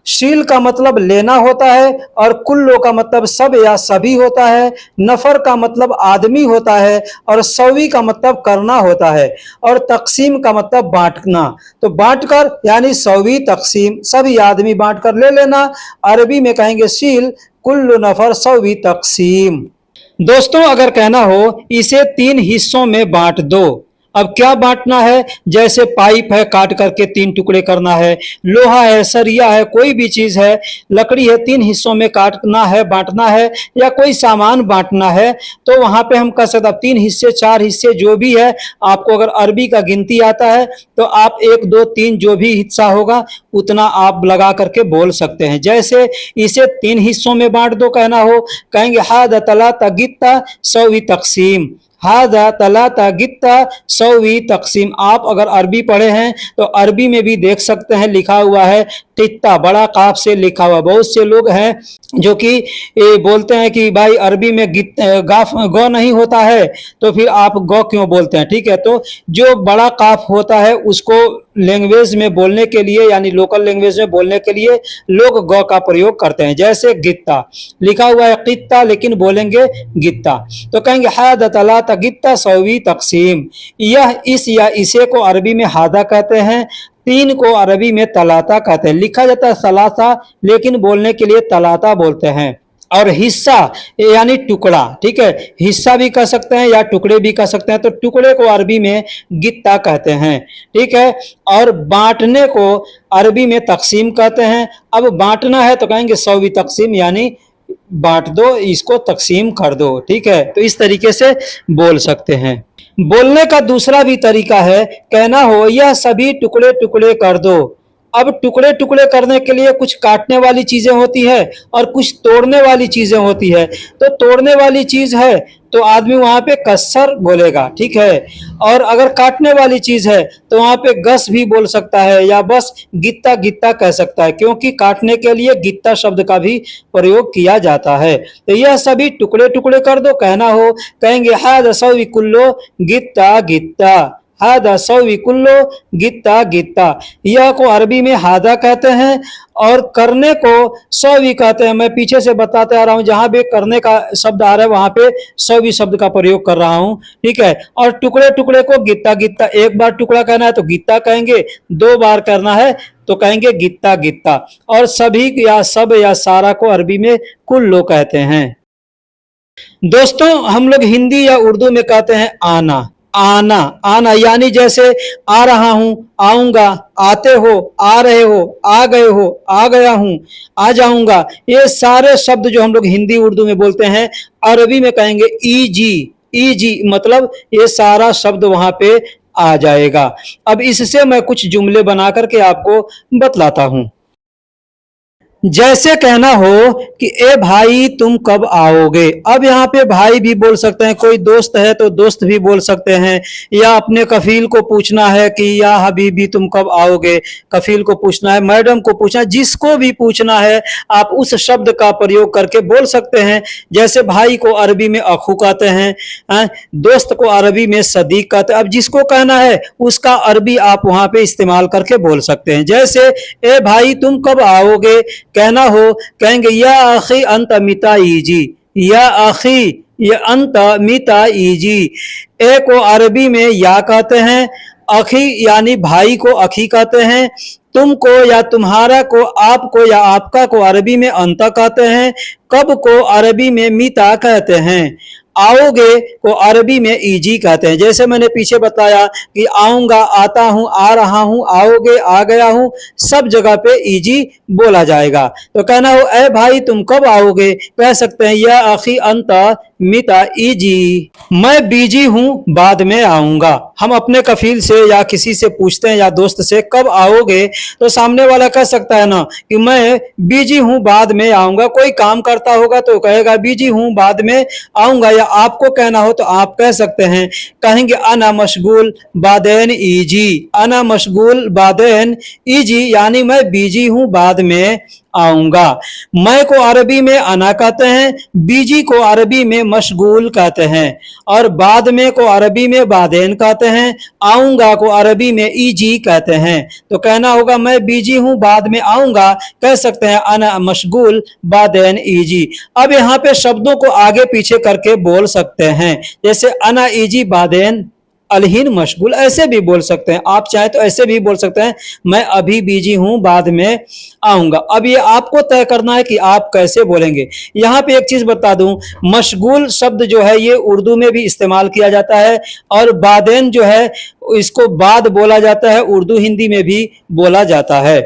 शील का मतलब लेना होता है, और कुल्लो का मतलब सब या सभी होता है। नफर का मतलब आदमी होता है, और सवी का मतलब करना होता है, और तकसीम का मतलब बांटना। तो बांटकर यानी सवी तकसीम, सभी आदमी बांटकर ले लेना। अरबी में कहेंगे शील कुल्लु नफर सवी तकसीम। दोस्तों अगर कहना हो इसे 3 हिस्सों में बांट दो। अब क्या बांटना है, जैसे पाइप है काट करके 3 टुकड़े करना है, लोहा है, सरिया है, कोई भी चीज है, लकड़ी है, 3 हिस्सों में काटना है, बांटना है, या कोई सामान बांटना है, तो वहां पे हम कह सकते 3 हिस्से, 4 हिस्से, जो भी है। आपको अगर अरबी का गिनती आता है तो आप 1 2 3 जो भी हिस्सा होगा उतना आप लगा करके बोल सकते हैं। जैसे इसे 3 हिस्सों में बांट दो कहना हो, कहेंगे हादा तला तगित्ता सवी तकसीम। हादा तलाता गित्ता सवी तकसीम। आप अगर अरबी पढ़े हैं तो अरबी में भी देख सकते हैं लिखा हुआ है कित्ता, बड़ा काफ से लिखा हुआ। बहुत से लोग हैं जो कि बोलते हैं कि भाई अरबी में गाफ गौ नहीं होता है तो फिर आप गौ क्यों बोलते हैं। ठीक है, तो जो बड़ा काफ होता है उसको लैंग्वेज में बोलने के लिए यानी लोकल लैंग्वेज में बोलने के लिए लोग गौ का प्रयोग करते हैं। जैसे गित्ता लिखा हुआ है कित्ता, लेकिन बोलेंगे गित्ता, तो कहेंगे हादा तलाता गित्ता सवी तकसीम। यह इस या इसे को अरबी में हादा कहते हैं, 3 को अरबी में तलाता कहते हैं। लिखा जाता है सलासा, लेकिन बोलने के लिए तलाता बोलते हैं। और हिस्सा यानी टुकड़ा, ठीक है, हिस्सा भी कह सकते हैं या टुकड़े भी कह सकते हैं। तो टुकड़े को अरबी में गित्ता कहते हैं, ठीक है। और बांटने को अरबी में तकसीम कहते हैं। अब बांटना है तो कहेंगे सवी तकसीम, यानी बांट दो, इसको तकसीम कर दो। ठीक है, तो इस तरीके से बोल सकते हैं। बोलने का दूसरा भी तरीका है, कहना हो यह सभी टुकड़े टुकड़े कर दो। अब टुकड़े टुकड़े करने के लिए कुछ काटने वाली चीजें होती है और कुछ तोड़ने वाली चीजें होती है। तो तोड़ने वाली चीज है तो आदमी वहां पे कस्सर बोलेगा, ठीक है। और अगर काटने वाली चीज है तो वहां पे गस भी बोल सकता है या बस गित्ता गित्ता कह सकता है, क्योंकि काटने के लिए गित्ता शब्द का भी प्रयोग किया जाता है। तो यह सभी टुकड़े टुकड़े कर दो, कहना हो कहेंगे हाद सवी कुल्लो गित्ता गित्ता, हादा सवी कुल्लो गित्ता गित्ता। यह को अरबी में हादा कहते हैं और करने को सवी कहते हैं। मैं पीछे से बताते आ रहा हूं, जहां भी करने का शब्द आ रहा है वहां पे सवी शब्द का प्रयोग कर रहा हूं, ठीक है। और टुकड़े टुकड़े को गित्ता गित्ता, एक बार टुकड़ा कहना है तो गित्ता कहेंगे, दो बार करना है तो कहेंगे गित्ता गित्ता। और सभी या सब या सारा को अरबी में कुल्लो कहते हैं। दोस्तों हम लोग हिंदी या उर्दू में कहते हैं आना, आना आना, यानी जैसे आ रहा हूं, आऊंगा, आते हो, आ रहे हो, आ गए हो, आ गया हूं, आ जाऊंगा। ये सारे शब्द जो हम लोग हिंदी उर्दू में बोलते हैं, अरबी में कहेंगे ईजी, ईजी मतलब ये सारा शब्द वहां पे आ जाएगा। अब इससे मैं कुछ जुमले बना करके आपको बतलाता हूं। जैसे कहना हो कि ए भाई तुम कब आओगे। अब यहाँ पे भाई भी बोल सकते हैं, कोई दोस्त है तो दोस्त भी बोल सकते हैं, या अपने कफील को पूछना है कि या हबीबी तुम कब आओगे, कफील को पूछना है, मैडम को पूछना है, जिसको भी पूछना है आप उस शब्द का प्रयोग करके बोल सकते हैं। जैसे भाई को अरबी में अखू कहते हैं, दोस्त को अरबी में सदीक कहते हैं। अब जिसको कहना है उसका अरबी आप वहां पे इस्तेमाल करके बोल सकते हैं। जैसे ए भाई तुम कब आओगे कहना हो, कहेंगे या आखी अंत मिता ईजी, या आखी ये अंत मिता ईजी। ए को अरबी में या कहते हैं, अखी यानी भाई को अखी कहते हैं, तुमको या तुम्हारा को, आपको या आपका को अरबी में अंता कहते हैं, कब को अरबी में मिता कहते हैं, आओगे को अरबी में ईजी कहते हैं। जैसे मैंने पीछे बताया कि आऊंगा, आता हूं, आ रहा हूं, आओगे, आ गया हूं, सब जगह पे ईजी बोला जाएगा। तो कहना हो ए भाई तुम कब आओगे, कह सकते हैं या आखी अंता मिता ईजी, मैं बिजी हूं बाद में आऊंगा। हम अपने कफील से या किसी से पूछते हैं या दोस्त से कब आओगे, तो सामने वाला कह सकता है ना कि मैं बिजी हूं बाद में आऊंगा। कोई काम करता होगा तो कहेगा बिजी हूं बाद में आऊंगा। या आपको कहना हो तो आप कह सकते हैं, कहेंगे अना मशगूल बादेन ईजी, अना मशगूल बादेन ईजी, यानी मैं बिजी हूं बाद में आऊंगा। मैं को अरबी में अना कहते हैं, बीजी को अरबी में मशगूल कहते हैं, और बाद में को अरबी में बादेन कहते हैं, आऊंगा को अरबी में ईजी कहते हैं। तो कहना होगा मैं बीजी हूं बाद में आऊंगा, कह सकते हैं अना मशगूल बादेन ईजी। अब यहाँ पे शब्दों को आगे पीछे करके बोल सकते हैं, जैसे अना ईजी बादेन अलहीन मशगूल, ऐसे भी बोल सकते हैं। आप चाहे तो ऐसे भी बोल सकते हैं, मैं अभी बिजी हूं बाद में आऊंगा। अब ये आपको तय करना है कि आप कैसे बोलेंगे। यहाँ पे एक चीज बता दूं, मशगूल शब्द जो है ये उर्दू में भी इस्तेमाल किया जाता है, और बादेन जो है इसको बाद बोला जाता है, उर्दू हिंदी में भी बोला जाता है।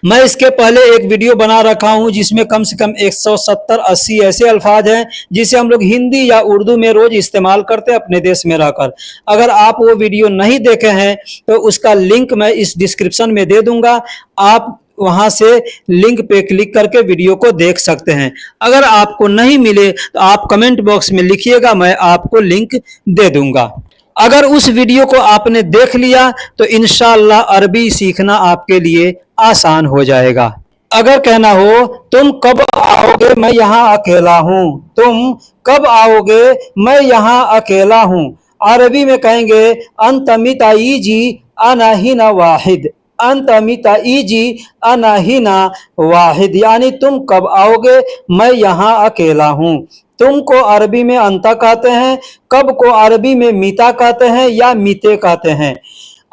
मैं इसके पहले एक वीडियो बना रखा हूं जिसमें कम से कम 170-80 ऐसे अल्फाज हैं जिसे हम लोग हिंदी या उर्दू में रोज इस्तेमाल करते हैं अपने देश में रहकर। अगर आप वो वीडियो नहीं देखे हैं तो उसका लिंक मैं इस डिस्क्रिप्शन में दे दूंगा, आप वहां से लिंक पे क्लिक करके वीडियो को देख सकते हैं। अगर आपको नहीं मिले तो आप कमेंट बॉक्स में लिखिएगा, मैं आपको लिंक दे दूंगा। अगर उस वीडियो को आपने देख लिया तो इंशाअल्लाह अरबी सीखना आपके लिए आसान हो जाएगा। अगर कहना हो तुम कब आओगे मैं यहाँ अकेला हूँ, तुम कब आओगे मैं यहाँ अकेला हूँ, अरबी में कहेंगे अंतमिता ईजी अना हिना वाहिद, अंतमिता ईजी अना हिना वाहिद, यानी तुम कब आओगे मैं यहाँ अकेला हूँ। तुम को अरबी में अंता कहते हैं, कब को अरबी में मीता कहते हैं या मीते कहते हैं,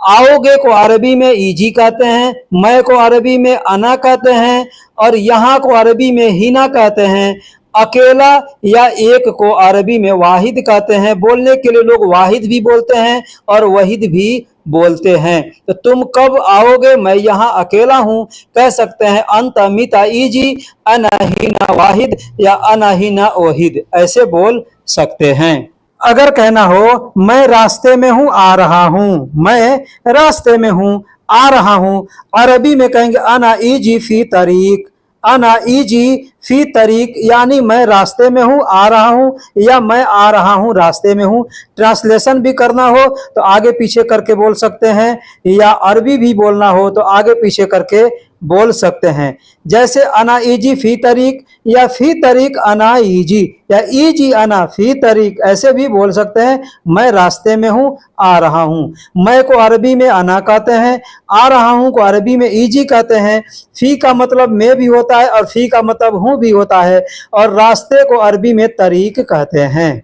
आओगे को अरबी में ईजी कहते हैं, मैं को अरबी में अना कहते हैं, और यहाँ को अरबी में हिना कहते हैं। अकेला या एक को अरबी में वाहिद कहते हैं। बोलने के लिए लोग वाहिद भी बोलते हैं और वहीद भी बोलते हैं। तो तुम कब आओगे मैं यहाँ अकेला हूँ, कह सकते हैं अंत मिता ईजी अना हिना वाहिद या अना हिना ओहिद, ऐसे बोल सकते हैं। अगर कहना हो मैं रास्ते में हूँ आ रहा हूँ, मैं रास्ते में हूँ आ रहा हूँ, अरबी में कहेंगे अना ईजी फी तरीक, अना इजी फी तरीक, यानी मैं रास्ते में हूँ, आ रहा हूँ, या मैं आ रहा हूँ रास्ते में हूँ। ट्रांसलेशन भी करना हो तो आगे पीछे करके बोल सकते हैं, या अरबी भी बोलना हो तो आगे पीछे करके बोल सकते हैं। जैसे अना इजी फी तरीक, या फी तरीक अना इजी, या इजी अना फी तरीक, ऐसे भी बोल सकते हैं। मैं रास्ते में हूँ, आ रहा हूँ। मैं को अरबी में अना कहते हैं, आ रहा हूँ को अरबी में इजी कहते हैं। फी का मतलब मैं भी होता है और फी का मतलब हूँ भी होता है, और रास्ते को अरबी में तरीक कहते हैं।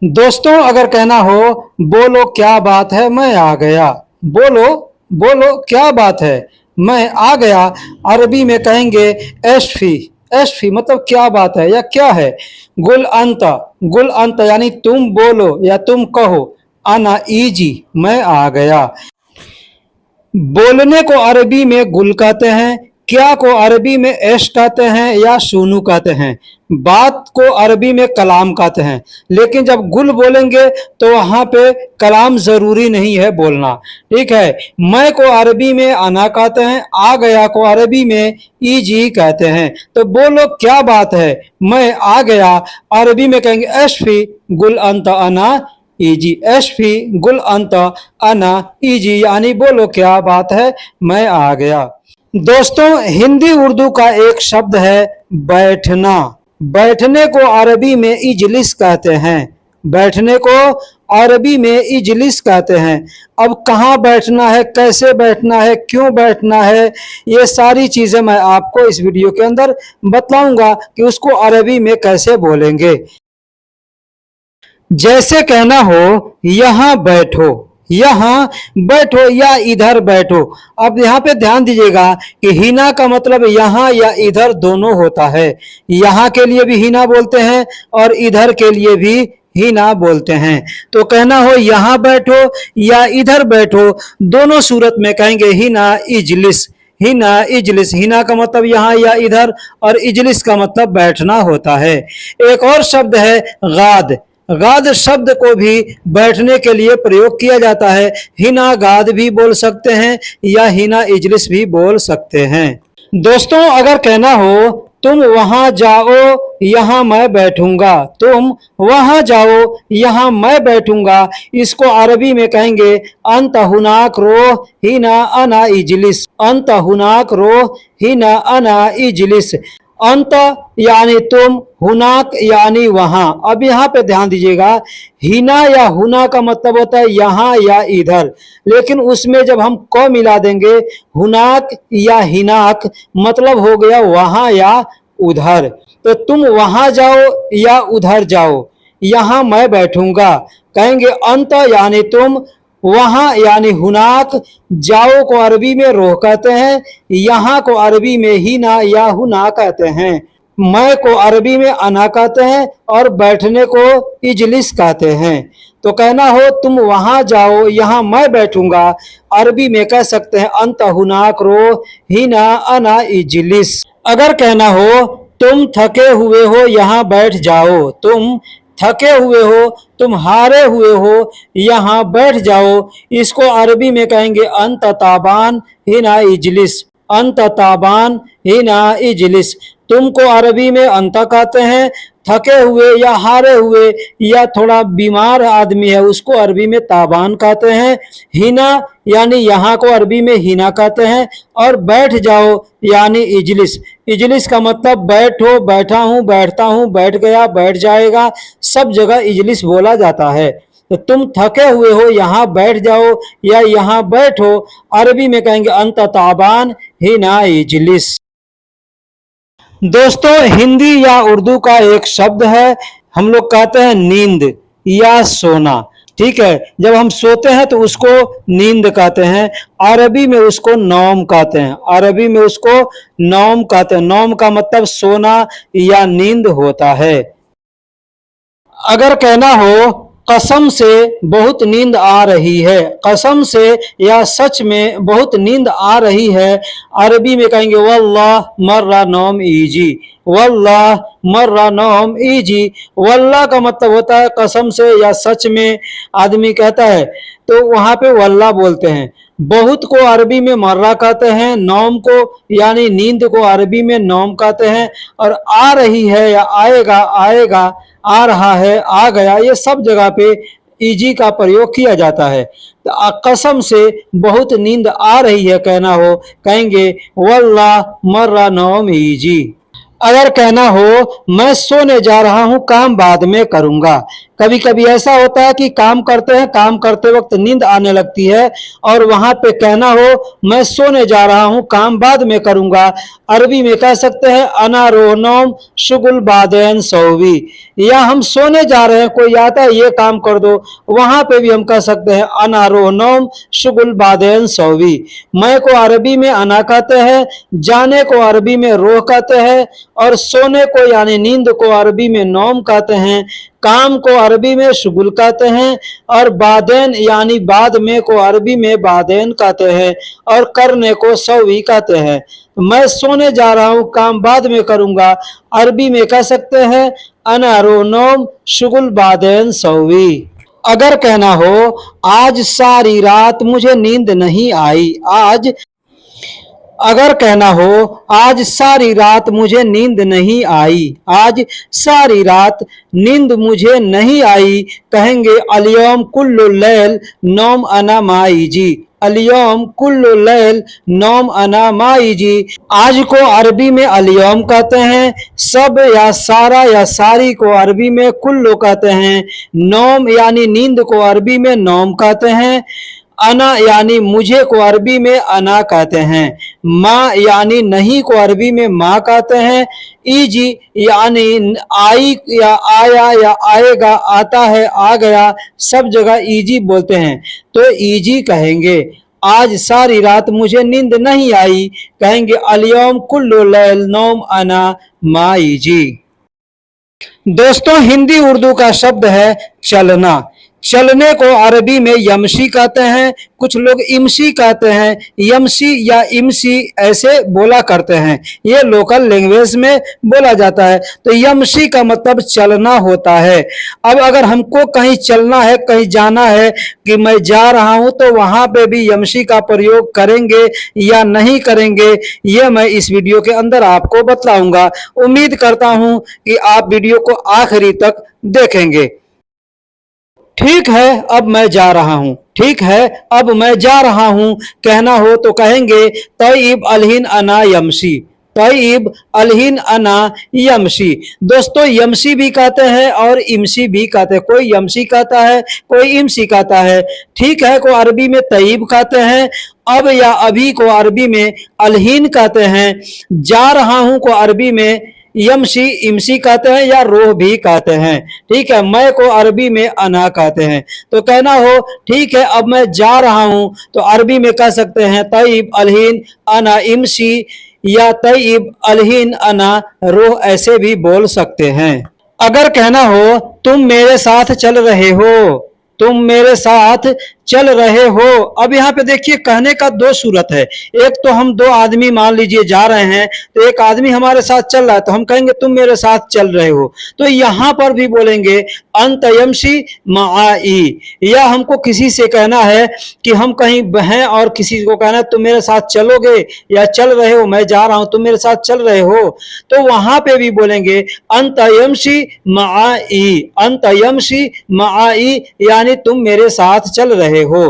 दोस्तों अगर कहना हो बोलो क्या बात है मैं आ गया, बोलो बोलो क्या बात है मैं आ गया, अरबी में कहेंगे एशफी। एशफी मतलब क्या बात है या क्या है। गुल अंत यानी तुम बोलो या तुम कहो। अना इजी मैं आ गया। बोलने को अरबी में गुल कहते हैं, क्या को अरबी में ऐश कहते हैं या सुनू कहते हैं, बात को अरबी में कलाम कहते हैं। लेकिन जब गुल बोलेंगे तो वहां पे कलाम जरूरी नहीं है बोलना, ठीक है। मैं को अरबी में अना कहते हैं, आ गया को अरबी में इजी कहते हैं। तो बोलो क्या बात है मैं आ गया, अरबी में कहेंगे एशफी गुल अंत अना इजी। एशफी गुल अंत अना इजी, यानी बोलो क्या बात है मैं आ गया। दोस्तों हिंदी उर्दू का एक शब्द है बैठना। बैठने को अरबी में इजलिस कहते हैं। बैठने को अरबी में इजलिस कहते हैं। अब कहाँ बैठना है, कैसे बैठना है, क्यों बैठना है, ये सारी चीजें मैं आपको इस वीडियो के अंदर बताऊंगा कि उसको अरबी में कैसे बोलेंगे। जैसे कहना हो यहां बैठो, यहां बैठो या इधर बैठो। अब यहाँ पे ध्यान दीजिएगा कि हिना का मतलब यहां या इधर दोनों होता है। यहां के लिए भी हिना बोलते हैं और इधर के लिए भी हिना बोलते हैं। तो कहना हो यहां बैठो या इधर बैठो, दोनों सूरत में कहेंगे हिना इजलिस। हिना इजलिस, हिना का मतलब यहाँ या इधर और इजलिस का मतलब बैठना होता है। एक और शब्द है गाद। गाद शब्द को भी बैठने के लिए प्रयोग किया जाता है। हिना गाद भी बोल सकते हैं या हिना इजलिस भी बोल सकते हैं। दोस्तों अगर कहना हो तुम वहां जाओ यहां मैं बैठूंगा, तुम वहां जाओ यहां मैं बैठूंगा, इसको अरबी में कहेंगे अंत हुनाक रो हिना अना इजलिस। अंत हुनाक रो हिना अना इजलिस। अंत यानी तुम, हुनाक यानी वहां। अब यहाँ पे ध्यान दीजिएगा, हिना या हुना का मतलब होता है यहाँ या इधर, लेकिन उसमें जब हम क मिला देंगे हुनाक या हिनाक, मतलब हो गया वहां या उधर। तो तुम वहां जाओ या उधर जाओ, यहाँ मैं बैठूंगा, कहेंगे अंत यानी तुम, वहां यानी हुनाक, जाओ को अरबी में रोह कहते हैं, यहाँ को अरबी में हिना या हुना कहते हैं, मैं को अरबी में अना कहते हैं और बैठने को इजलिस कहते हैं। तो कहना हो तुम वहां जाओ यहाँ मैं बैठूंगा, अरबी में कह सकते हैं अंत हुनाक रो हिना अना इजलिस। अगर कहना हो तुम थके हुए हो यहाँ बैठ जाओ, तुम थके हुए हो, तुम हारे हुए हो यहाँ बैठ जाओ, इसको अरबी में कहेंगे अंत ताबान हिना इजलिस। अंत ताबान हिना इजलिस। तुमको अरबी में अंत कहते हैं। थके हुए या हारे हुए या थोड़ा बीमार आदमी है उसको अरबी में ताबान कहते हैं। हिना यानी यहाँ को अरबी में हिना कहते हैं। और बैठ जाओ यानी इजलिस। इजलिस का मतलब बैठो, बैठा हूँ, बैठता हूँ, बैठ गया, बैठ जाएगा, सब जगह इजलिस बोला जाता है। तो तुम थके हुए हो यहाँ बैठ जाओ या यहाँ बैठो, अरबी में कहेंगे अंत ताबान हिना इजलिस। दोस्तों हिंदी या उर्दू का एक शब्द है, हम लोग कहते हैं नींद या सोना, ठीक है। जब हम सोते हैं तो उसको नींद कहते हैं, अरबी में उसको नौम कहते हैं, अरबी में उसको नौम कहते हैं। नौम का मतलब सोना या नींद होता है। अगर कहना हो कसम से बहुत नींद आ रही है, कसम से या सच में बहुत नींद आ रही है, अरबी में कहेंगे वल्लाह मर्रा नौम इजी। वल्लाह मर्रा नौम इजी। वल्लाह का मतलब होता है कसम से या सच में आदमी कहता है तो वहां पे वल्लाह बोलते हैं। बहुत को अरबी में मर्रा कहते हैं, नौम को यानी नींद को अरबी में नौम कहते हैं, और आ रही है या आएगा, आएगा, आ रहा है, आ गया, ये सब जगह पे ईजी का प्रयोग किया जाता है। तो कसम से बहुत नींद आ रही है कहना हो, कहेंगे वल्लाह मर्रा नौम ईजी। अगर कहना हो मैं सोने जा रहा हूं, काम बाद में करूंगा। कभी कभी ऐसा होता है कि काम करते हैं, काम करते वक्त नींद आने लगती है और वहां पे कहना हो मैं सोने जा रहा हूं, काम बाद में करूंगा। अरबी में कह सकते हैं अना रोनोम शुगुल बादेन सौवी, या हम सोने जा रहे हैं, कोई आता है ये काम कर दो, वहां पे भी हम कह सकते हैं अना रोनोम शुगुल बादेन सौवी। मैं को अरबी में अना कहते हैं, जाने को अरबी में रोह कहते हैं, और सोने को यानी नींद को अरबी में नौम कहते हैं, काम को अरबी में शुगुल कहते हैं, और बादेन यानी बाद में को अरबी में बादेन कहते हैं, और करने को सौवी कहते हैं। मैं सोने जा रहा हूं, काम बाद में करूंगा, अरबी में कह सकते हैं अना रोनोम शुगुल बादेन सौवी। अगर कहना हो आज सारी रात मुझे नींद नहीं आई, आज अगर कहना हो आज सारी रात मुझे नींद नहीं आई, आज सारी रात नींद मुझे नहीं आई, कहेंगे अलियम कुल्लु लैल नौम अना माई जी। अलियम कुल्लु लैल नौम अना माई जी। आज को अरबी में अलियम कहते हैं, सब या सारा या सारी को अरबी में कुल्लु कहते हैं, नौम यानी नींद को अरबी में नौम कहते हैं, अना यानी मुझे को अरबी में अना कहते हैं, माँ यानी नहीं को अरबी में माँ कहते हैं, ईजी यानी आई या आया या आएगा, आता है, आ गया, सब जगह ईजी बोलते हैं, तो ईजी कहेंगे। आज सारी रात मुझे नींद नहीं आई, कहेंगे अलियम कुल्लु लैल नौम अना मा ईजी। दोस्तों हिंदी उर्दू का शब्द है चलना। चलने को अरबी में यमशी कहते हैं, कुछ लोग इमशी कहते हैं, यमशी या इमशी ऐसे बोला करते हैं, ये लोकल लैंग्वेज में बोला जाता है। तो यमशी का मतलब चलना होता है। अब अगर हमको कहीं चलना है, कहीं जाना है कि मैं जा रहा हूं, तो वहां पे भी यमशी का प्रयोग करेंगे या नहीं करेंगे, ये मैं इस वीडियो के अंदर आपको बताऊंगा। उम्मीद करता हूं कि आप वीडियो को आखिरी तक देखेंगे। ठीक है अब मैं जा रहा हूं, ठीक है अब मैं जा रहा हूं कहना हो तो कहेंगे तय्यब अलहिन अना यमशी, तय्यब अलहिन अना यमशी। दोस्तों यमशी भी कहते हैं और इमशी भी कहते हैं, कोई यमशी कहता है, कोई इमशी कहता है। ठीक है को अरबी में तय्यब कहते हैं, अब या अभी को अरबी में अलहिन कहते हैं, जा रहा हूं को अरबी में यमशी इमशी कहते हैं या रोह भी कहते हैं। ठीक है मैं को अरबी में अना कहते हैं। तो कहना हो ठीक है अब मैं जा रहा हूं तो अरबी में कह सकते हैं तय्यब अलहिन अना इमशी या तय्यब अलहिन अना रोह, ऐसे भी बोल सकते हैं। अगर कहना हो तुम मेरे साथ चल रहे हो, तुम मेरे साथ चल रहे हो। अब यहाँ पे देखिए कहने का दो सूरत है, एक तो हम दो आदमी मान लीजिए जा रहे हैं, तो एक आदमी हमारे साथ चल रहा है तो हम कहेंगे तुम मेरे साथ चल रहे हो। तो यहाँ पर भी बोलेंगे अंत यमशी माई, या हमको किसी से कहना है कि हम कहीं हैं और किसी को कहना है तुम मेरे साथ चलोगे या चल रहे हो, मैं जा रहा हूं तुम मेरे साथ चल रहे हो, तो वहां पे भी बोलेंगे अंत यमशी माई, अंत यमशी माई यानी तुम मेरे साथ चल रहे हो।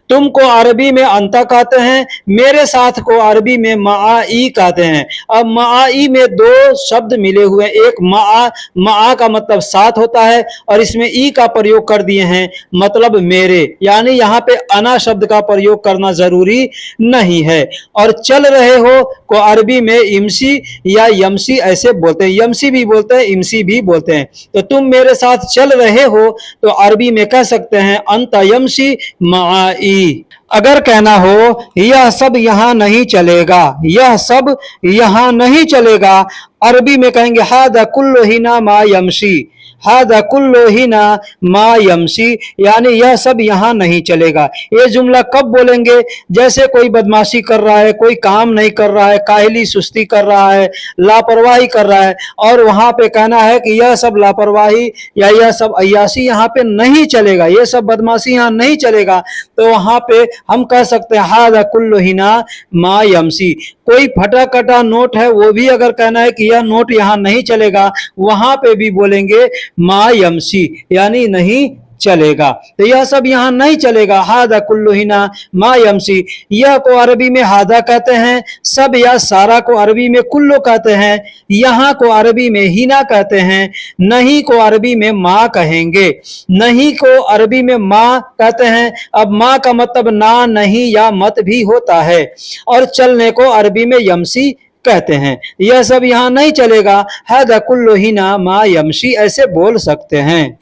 तुमको अरबी में अंता कहते हैं, मेरे साथ को अरबी में माई कहते हैं। अब माई में दो शब्द मिले हुए, एक मा का मतलब साथ होता है और इसमें ई का प्रयोग कर दिए हैं मतलब मेरे, यानी यहाँ पे अना शब्द का प्रयोग करना जरूरी नहीं है। और चल रहे हो को अरबी में इमशी या यमशी ऐसे बोलते हैं, यमशी भी बोलते हैं इमशी भी बोलते हैं। तो तुम मेरे साथ चल रहे हो तो अरबी में कह सकते हैं अंत यमशी माई। अगर कहना हो यह सब यहाँ नहीं चलेगा, यह सब यहाँ नहीं चलेगा, अरबी में कहेंगे हादा कुल्लु हिना मा यमशी, हादा कुल्लो हिना मा यमसी, यानी यह सब यहाँ नहीं चलेगा। ये जुमला कब बोलेंगे? जैसे कोई बदमाशी कर रहा है, कोई काम नहीं कर रहा है, काहली सुस्ती कर रहा है, लापरवाही कर रहा है, और वहां पे कहना है कि यह सब लापरवाही या यह सब अय्यासी यहाँ पे नहीं चलेगा, ये सब बदमाशी यहाँ नहीं चलेगा। तो वहां पे हम कह सकते हैं हादा कुल्लो हिना मा यमसी। कोई फटा कटा नोट है, वो भी अगर कहना है कि यह नोट यहाँ नहीं चलेगा, वहां पे भी बोलेंगे मा यमसी, यानी नहीं चलेगा। तो यह सब यहाँ नहीं चलेगा। हादा कुल्लु हिना मा यमसी, यह को अरबी में हादा कहते हैं, सब या सारा को अरबी में कुल्लो कहते हैं, यहाँ को अरबी में हिना कहते हैं, नहीं को अरबी में माँ कहेंगे, नहीं को अरबी में माँ कहते हैं। अब माँ का मतलब ना, नहीं या मत भी होता है, और चलने को अरबी में यमसी कहते हैं। यह सब यहाँ नहीं चलेगा। हादा कुल्लु हिना मा यमसी ऐसे बोल सकते हैं।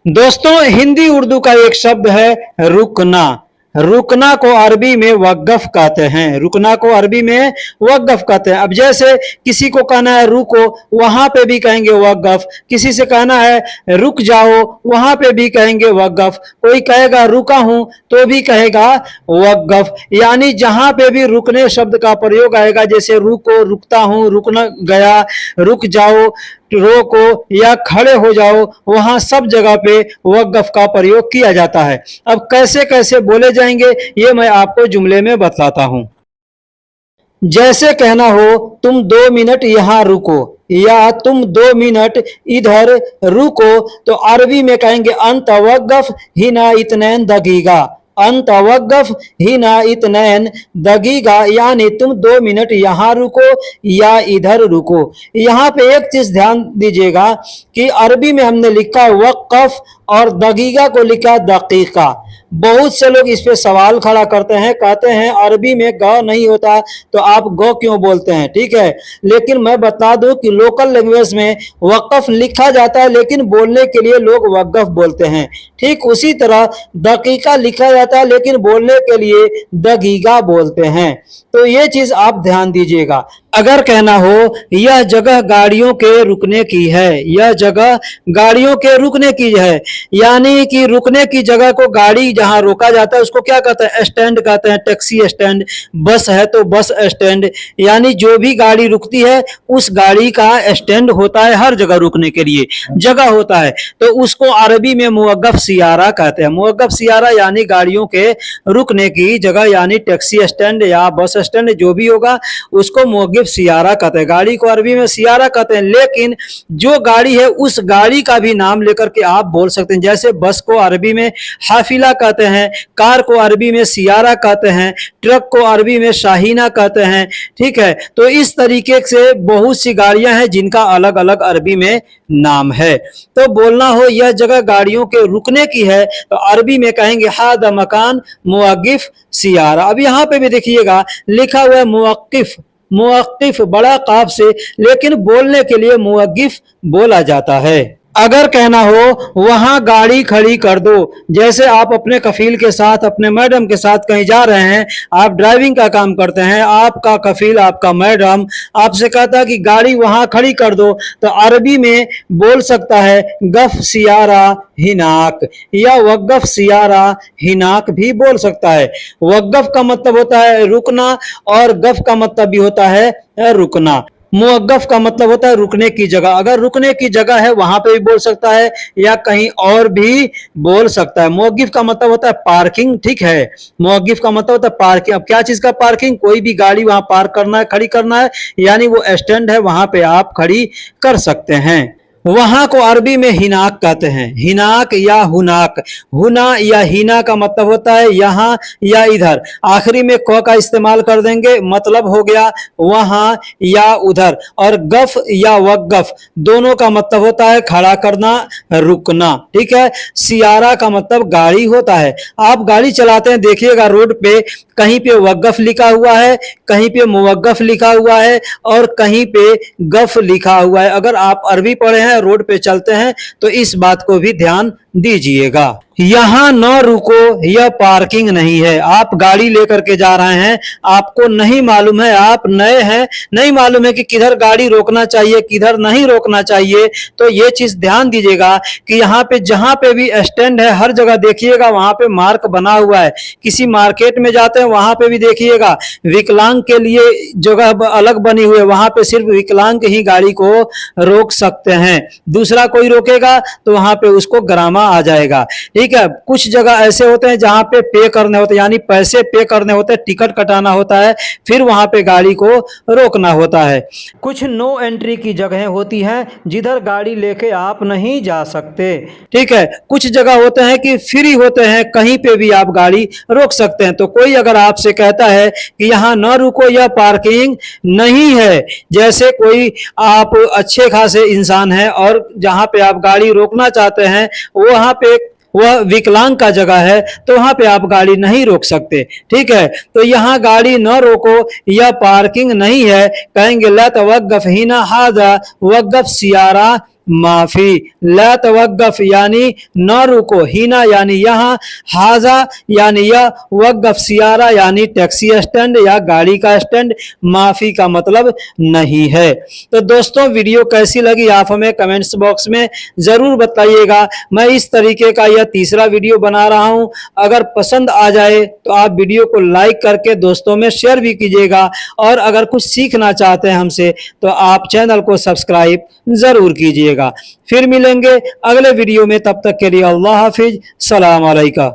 दोस्तों, हिंदी उर्दू का एक शब्द है रुकना। रुकना को अरबी में वक़्फ़ कहते हैं, रुकना को अरबी में वक़्फ़ कहते हैं। अब जैसे किसी को कहना है रुको, वहां पे भी कहेंगे वक़्फ़। किसी से कहना है रुक जाओ, वहां पे भी कहेंगे वक़्फ़। कोई कहेगा रुका हूं तो भी कहेगा वक़्फ़। यानी जहां पे भी रुकने शब्द का प्रयोग आएगा, जैसे रुको, रुकता हूं, रुकना गया, रुक जाओ, रोको या खड़े हो जाओ, वहां सब जगह पे वक़्फ़ का प्रयोग किया जाता है। अब कैसे कैसे बोले जाएंगे ये मैं आपको जुमले में बताता हूं। जैसे कहना हो तुम 2 मिनट यहाँ रुको, या तुम 2 मिनट इधर रुको, तो अरबी में कहेंगे अंत वक़्फ़ हिना इतनैन दगीगा, अंत वक़्फ़ हिना इतनैन दगीगा, यानी तुम 2 मिनट यहाँ रुको या इधर रुको। यहाँ पे एक चीज ध्यान दीजिएगा कि अरबी में हमने लिखा वक़्फ़ और दगीगा को लिखा दकीका। बहुत से लोग इस पे सवाल खड़ा करते हैं, कहते हैं अरबी में ग नहीं होता तो आप ग क्यों बोलते हैं? ठीक है, लेकिन मैं बता दूं कि लोकल लैंग्वेज में वक़्फ़ लिखा जाता है, लेकिन बोलने के लिए लोग वक़्फ़ बोलते हैं। ठीक उसी तरह दकीका लिखा जाता है, लेकिन बोलने के लिए दगीगा बोलते हैं। तो ये चीज आप ध्यान दीजिएगा। अगर कहना हो यह जगह गाड़ियों के रुकने की है, यह जगह गाड़ियों के रुकने की है, यानी कि रुकने की जगह को, गाड़ी जहां रोका जाता है उसको क्या कहते हैं? स्टैंड कहते हैं, टैक्सी स्टैंड। बस है तो बस स्टैंड, यानी जो भी गाड़ी रुकती है उस गाड़ी का स्टैंड होता है, हर जगह रुकने के लिए जगह होता है, तो उसको अरबी में मुवक्कफ सियारा कहते हैं। मुवक्कफ सियारा यानी गाड़ियों के रुकने की जगह, यानी टैक्सी स्टैंड या बस स्टैंड जो भी होगा उसको मुवक्किफ सियारा कहते हैं। गाड़ी को अरबी में सियारा कहते हैं, लेकिन जो गाड़ी है उस गाड़ी का भी नाम लेकर के आप बोल सकते हैं। जैसे बस को अरबी में हाफिला कहते हैं, कार को अरबी में सियारा कहते हैं, ट्रक को अरबी में शाहीना कहते हैं। ठीक है, तो इस तरीके से बहुत सी गाड़ियां हैं जिनका अलग अलग अरबी में नाम है। तो बोलना हो यह जगह गाड़ियों के रुकने की है, तो अरबी में कहेंगे हादा मकान मुवक्किफ सियारा। अब यहाँ पे भी देखिएगा लिखा हुआ है मुवक्किफ, मुवक्किफ बड़ा काफ से, लेकिन बोलने के लिए मुवक्किफ बोला जाता है। अगर कहना हो वहां गाड़ी खड़ी कर दो, जैसे आप अपने कफील के साथ, अपने मैडम के साथ कहीं जा रहे हैं, आप ड्राइविंग का काम करते हैं, आपका कफील, आपका मैडम आपसे कहता है कि गाड़ी वहां खड़ी कर दो, तो अरबी में बोल सकता है गफ सियारा हिनाक, या वक़्फ़ सियारा हिनाक भी बोल सकता है। वक़्फ़ का मतलब होता है रुकना, और गफ का मतलब भी होता है रुकना। मुवक्कफ का मतलब होता है रुकने की जगह। अगर रुकने की जगह है वहां पे भी बोल सकता है, या कहीं और भी बोल सकता है। मुवक्किफ का मतलब होता है पार्किंग। ठीक है, मुवक्किफ का मतलब होता है पार्किंग। अब क्या चीज का पार्किंग? कोई भी गाड़ी वहां पार्क करना है, खड़ी करना है, यानी वो स्टैंड है, वहां पे आप खड़ी कर सकते हैं। वहां को अरबी में हिनाक कहते हैं, हिनाक या हुनाक। हुना या हिना का मतलब होता है यहाँ या इधर, आखिरी में क का इस्तेमाल कर देंगे, मतलब हो गया वहां या उधर। और गफ या वक़्फ़ दोनों का मतलब होता है खड़ा करना, रुकना। ठीक है, सियारा का मतलब गाड़ी होता है। आप गाड़ी चलाते हैं, देखिएगा रोड पे कहीं पे वक़्फ़ लिखा हुआ है, कहीं पे मुवक्कफ लिखा हुआ है, और कहीं पे गफ लिखा हुआ है। अगर आप अरबी पढ़े हैं, रोड पे चलते हैं, तो इस बात को भी ध्यान दीजिएगा। यहाँ न रुको, यह पार्किंग नहीं है। आप गाड़ी लेकर के जा रहे हैं, आपको नहीं मालूम है, आप नए हैं, नहीं मालूम है कि किधर गाड़ी रोकना चाहिए, किधर नहीं रोकना चाहिए, तो ये चीज ध्यान दीजिएगा कि यहाँ पे जहां पे भी स्टैंड है हर जगह देखिएगा वहां पे मार्क बना हुआ है। किसी मार्केट में जाते हैं वहां पे भी देखिएगा विकलांग के लिए जगह अलग बनी हुई है, वहां पे सिर्फ विकलांग ही गाड़ी को रोक सकते हैं, दूसरा कोई रोकेगा तो वहां पे उसको गरामा आ जाएगा। ठीक है, कुछ जगह ऐसे होते हैं जहां पे करने होते हैं, यानी पैसे पे करने होते हैं, टिकट कटाना होता है, फिर वहां पे गाड़ी को रोकना होता है। कुछ नो एंट्री की जगह होती हैं जिधर गाड़ी लेके आप नहीं जा सकते। ठीक है, कुछ जगह होते हैं कि फ्री होते हैं, कहीं पे भी आप गाड़ी रोक सकते हैं। तो कोई अगर आपसे कहता है कि यहाँ न रुको, यह पार्किंग नहीं है, जैसे कोई आप अच्छे खासे इंसान हैं और जहां पे आप गाड़ी रोकना चाहते हैं वहां पे वह विकलांग का जगह है, तो वहां पे आप गाड़ी नहीं रोक सकते। ठीक है, तो यहाँ गाड़ी न रोको, यह पार्किंग नहीं है, कहेंगे ला तवक्कफ हिना हाजा वक्फ सियारा माफी। ला तवक्कफ यानी न रुको, हिना यानी यहाँ, हाजा यानी यह, वक्फ सियारा यानी टैक्सी स्टैंड या गाड़ी का स्टैंड, माफी का मतलब नहीं है। तो दोस्तों वीडियो कैसी लगी आप हमें कमेंट्स बॉक्स में जरूर बताइएगा। मैं इस तरीके का यह तीसरा वीडियो बना रहा हूं, अगर पसंद आ जाए तो आप वीडियो को लाइक करके दोस्तों में शेयर भी कीजिएगा, और अगर कुछ सीखना चाहते हैं हमसे तो आप चैनल को सब्सक्राइब जरूर कीजिएगा। फिर मिलेंगे अगले वीडियो में, तब तक के लिए अल्लाह हाफिज, सलाम अलैकुम।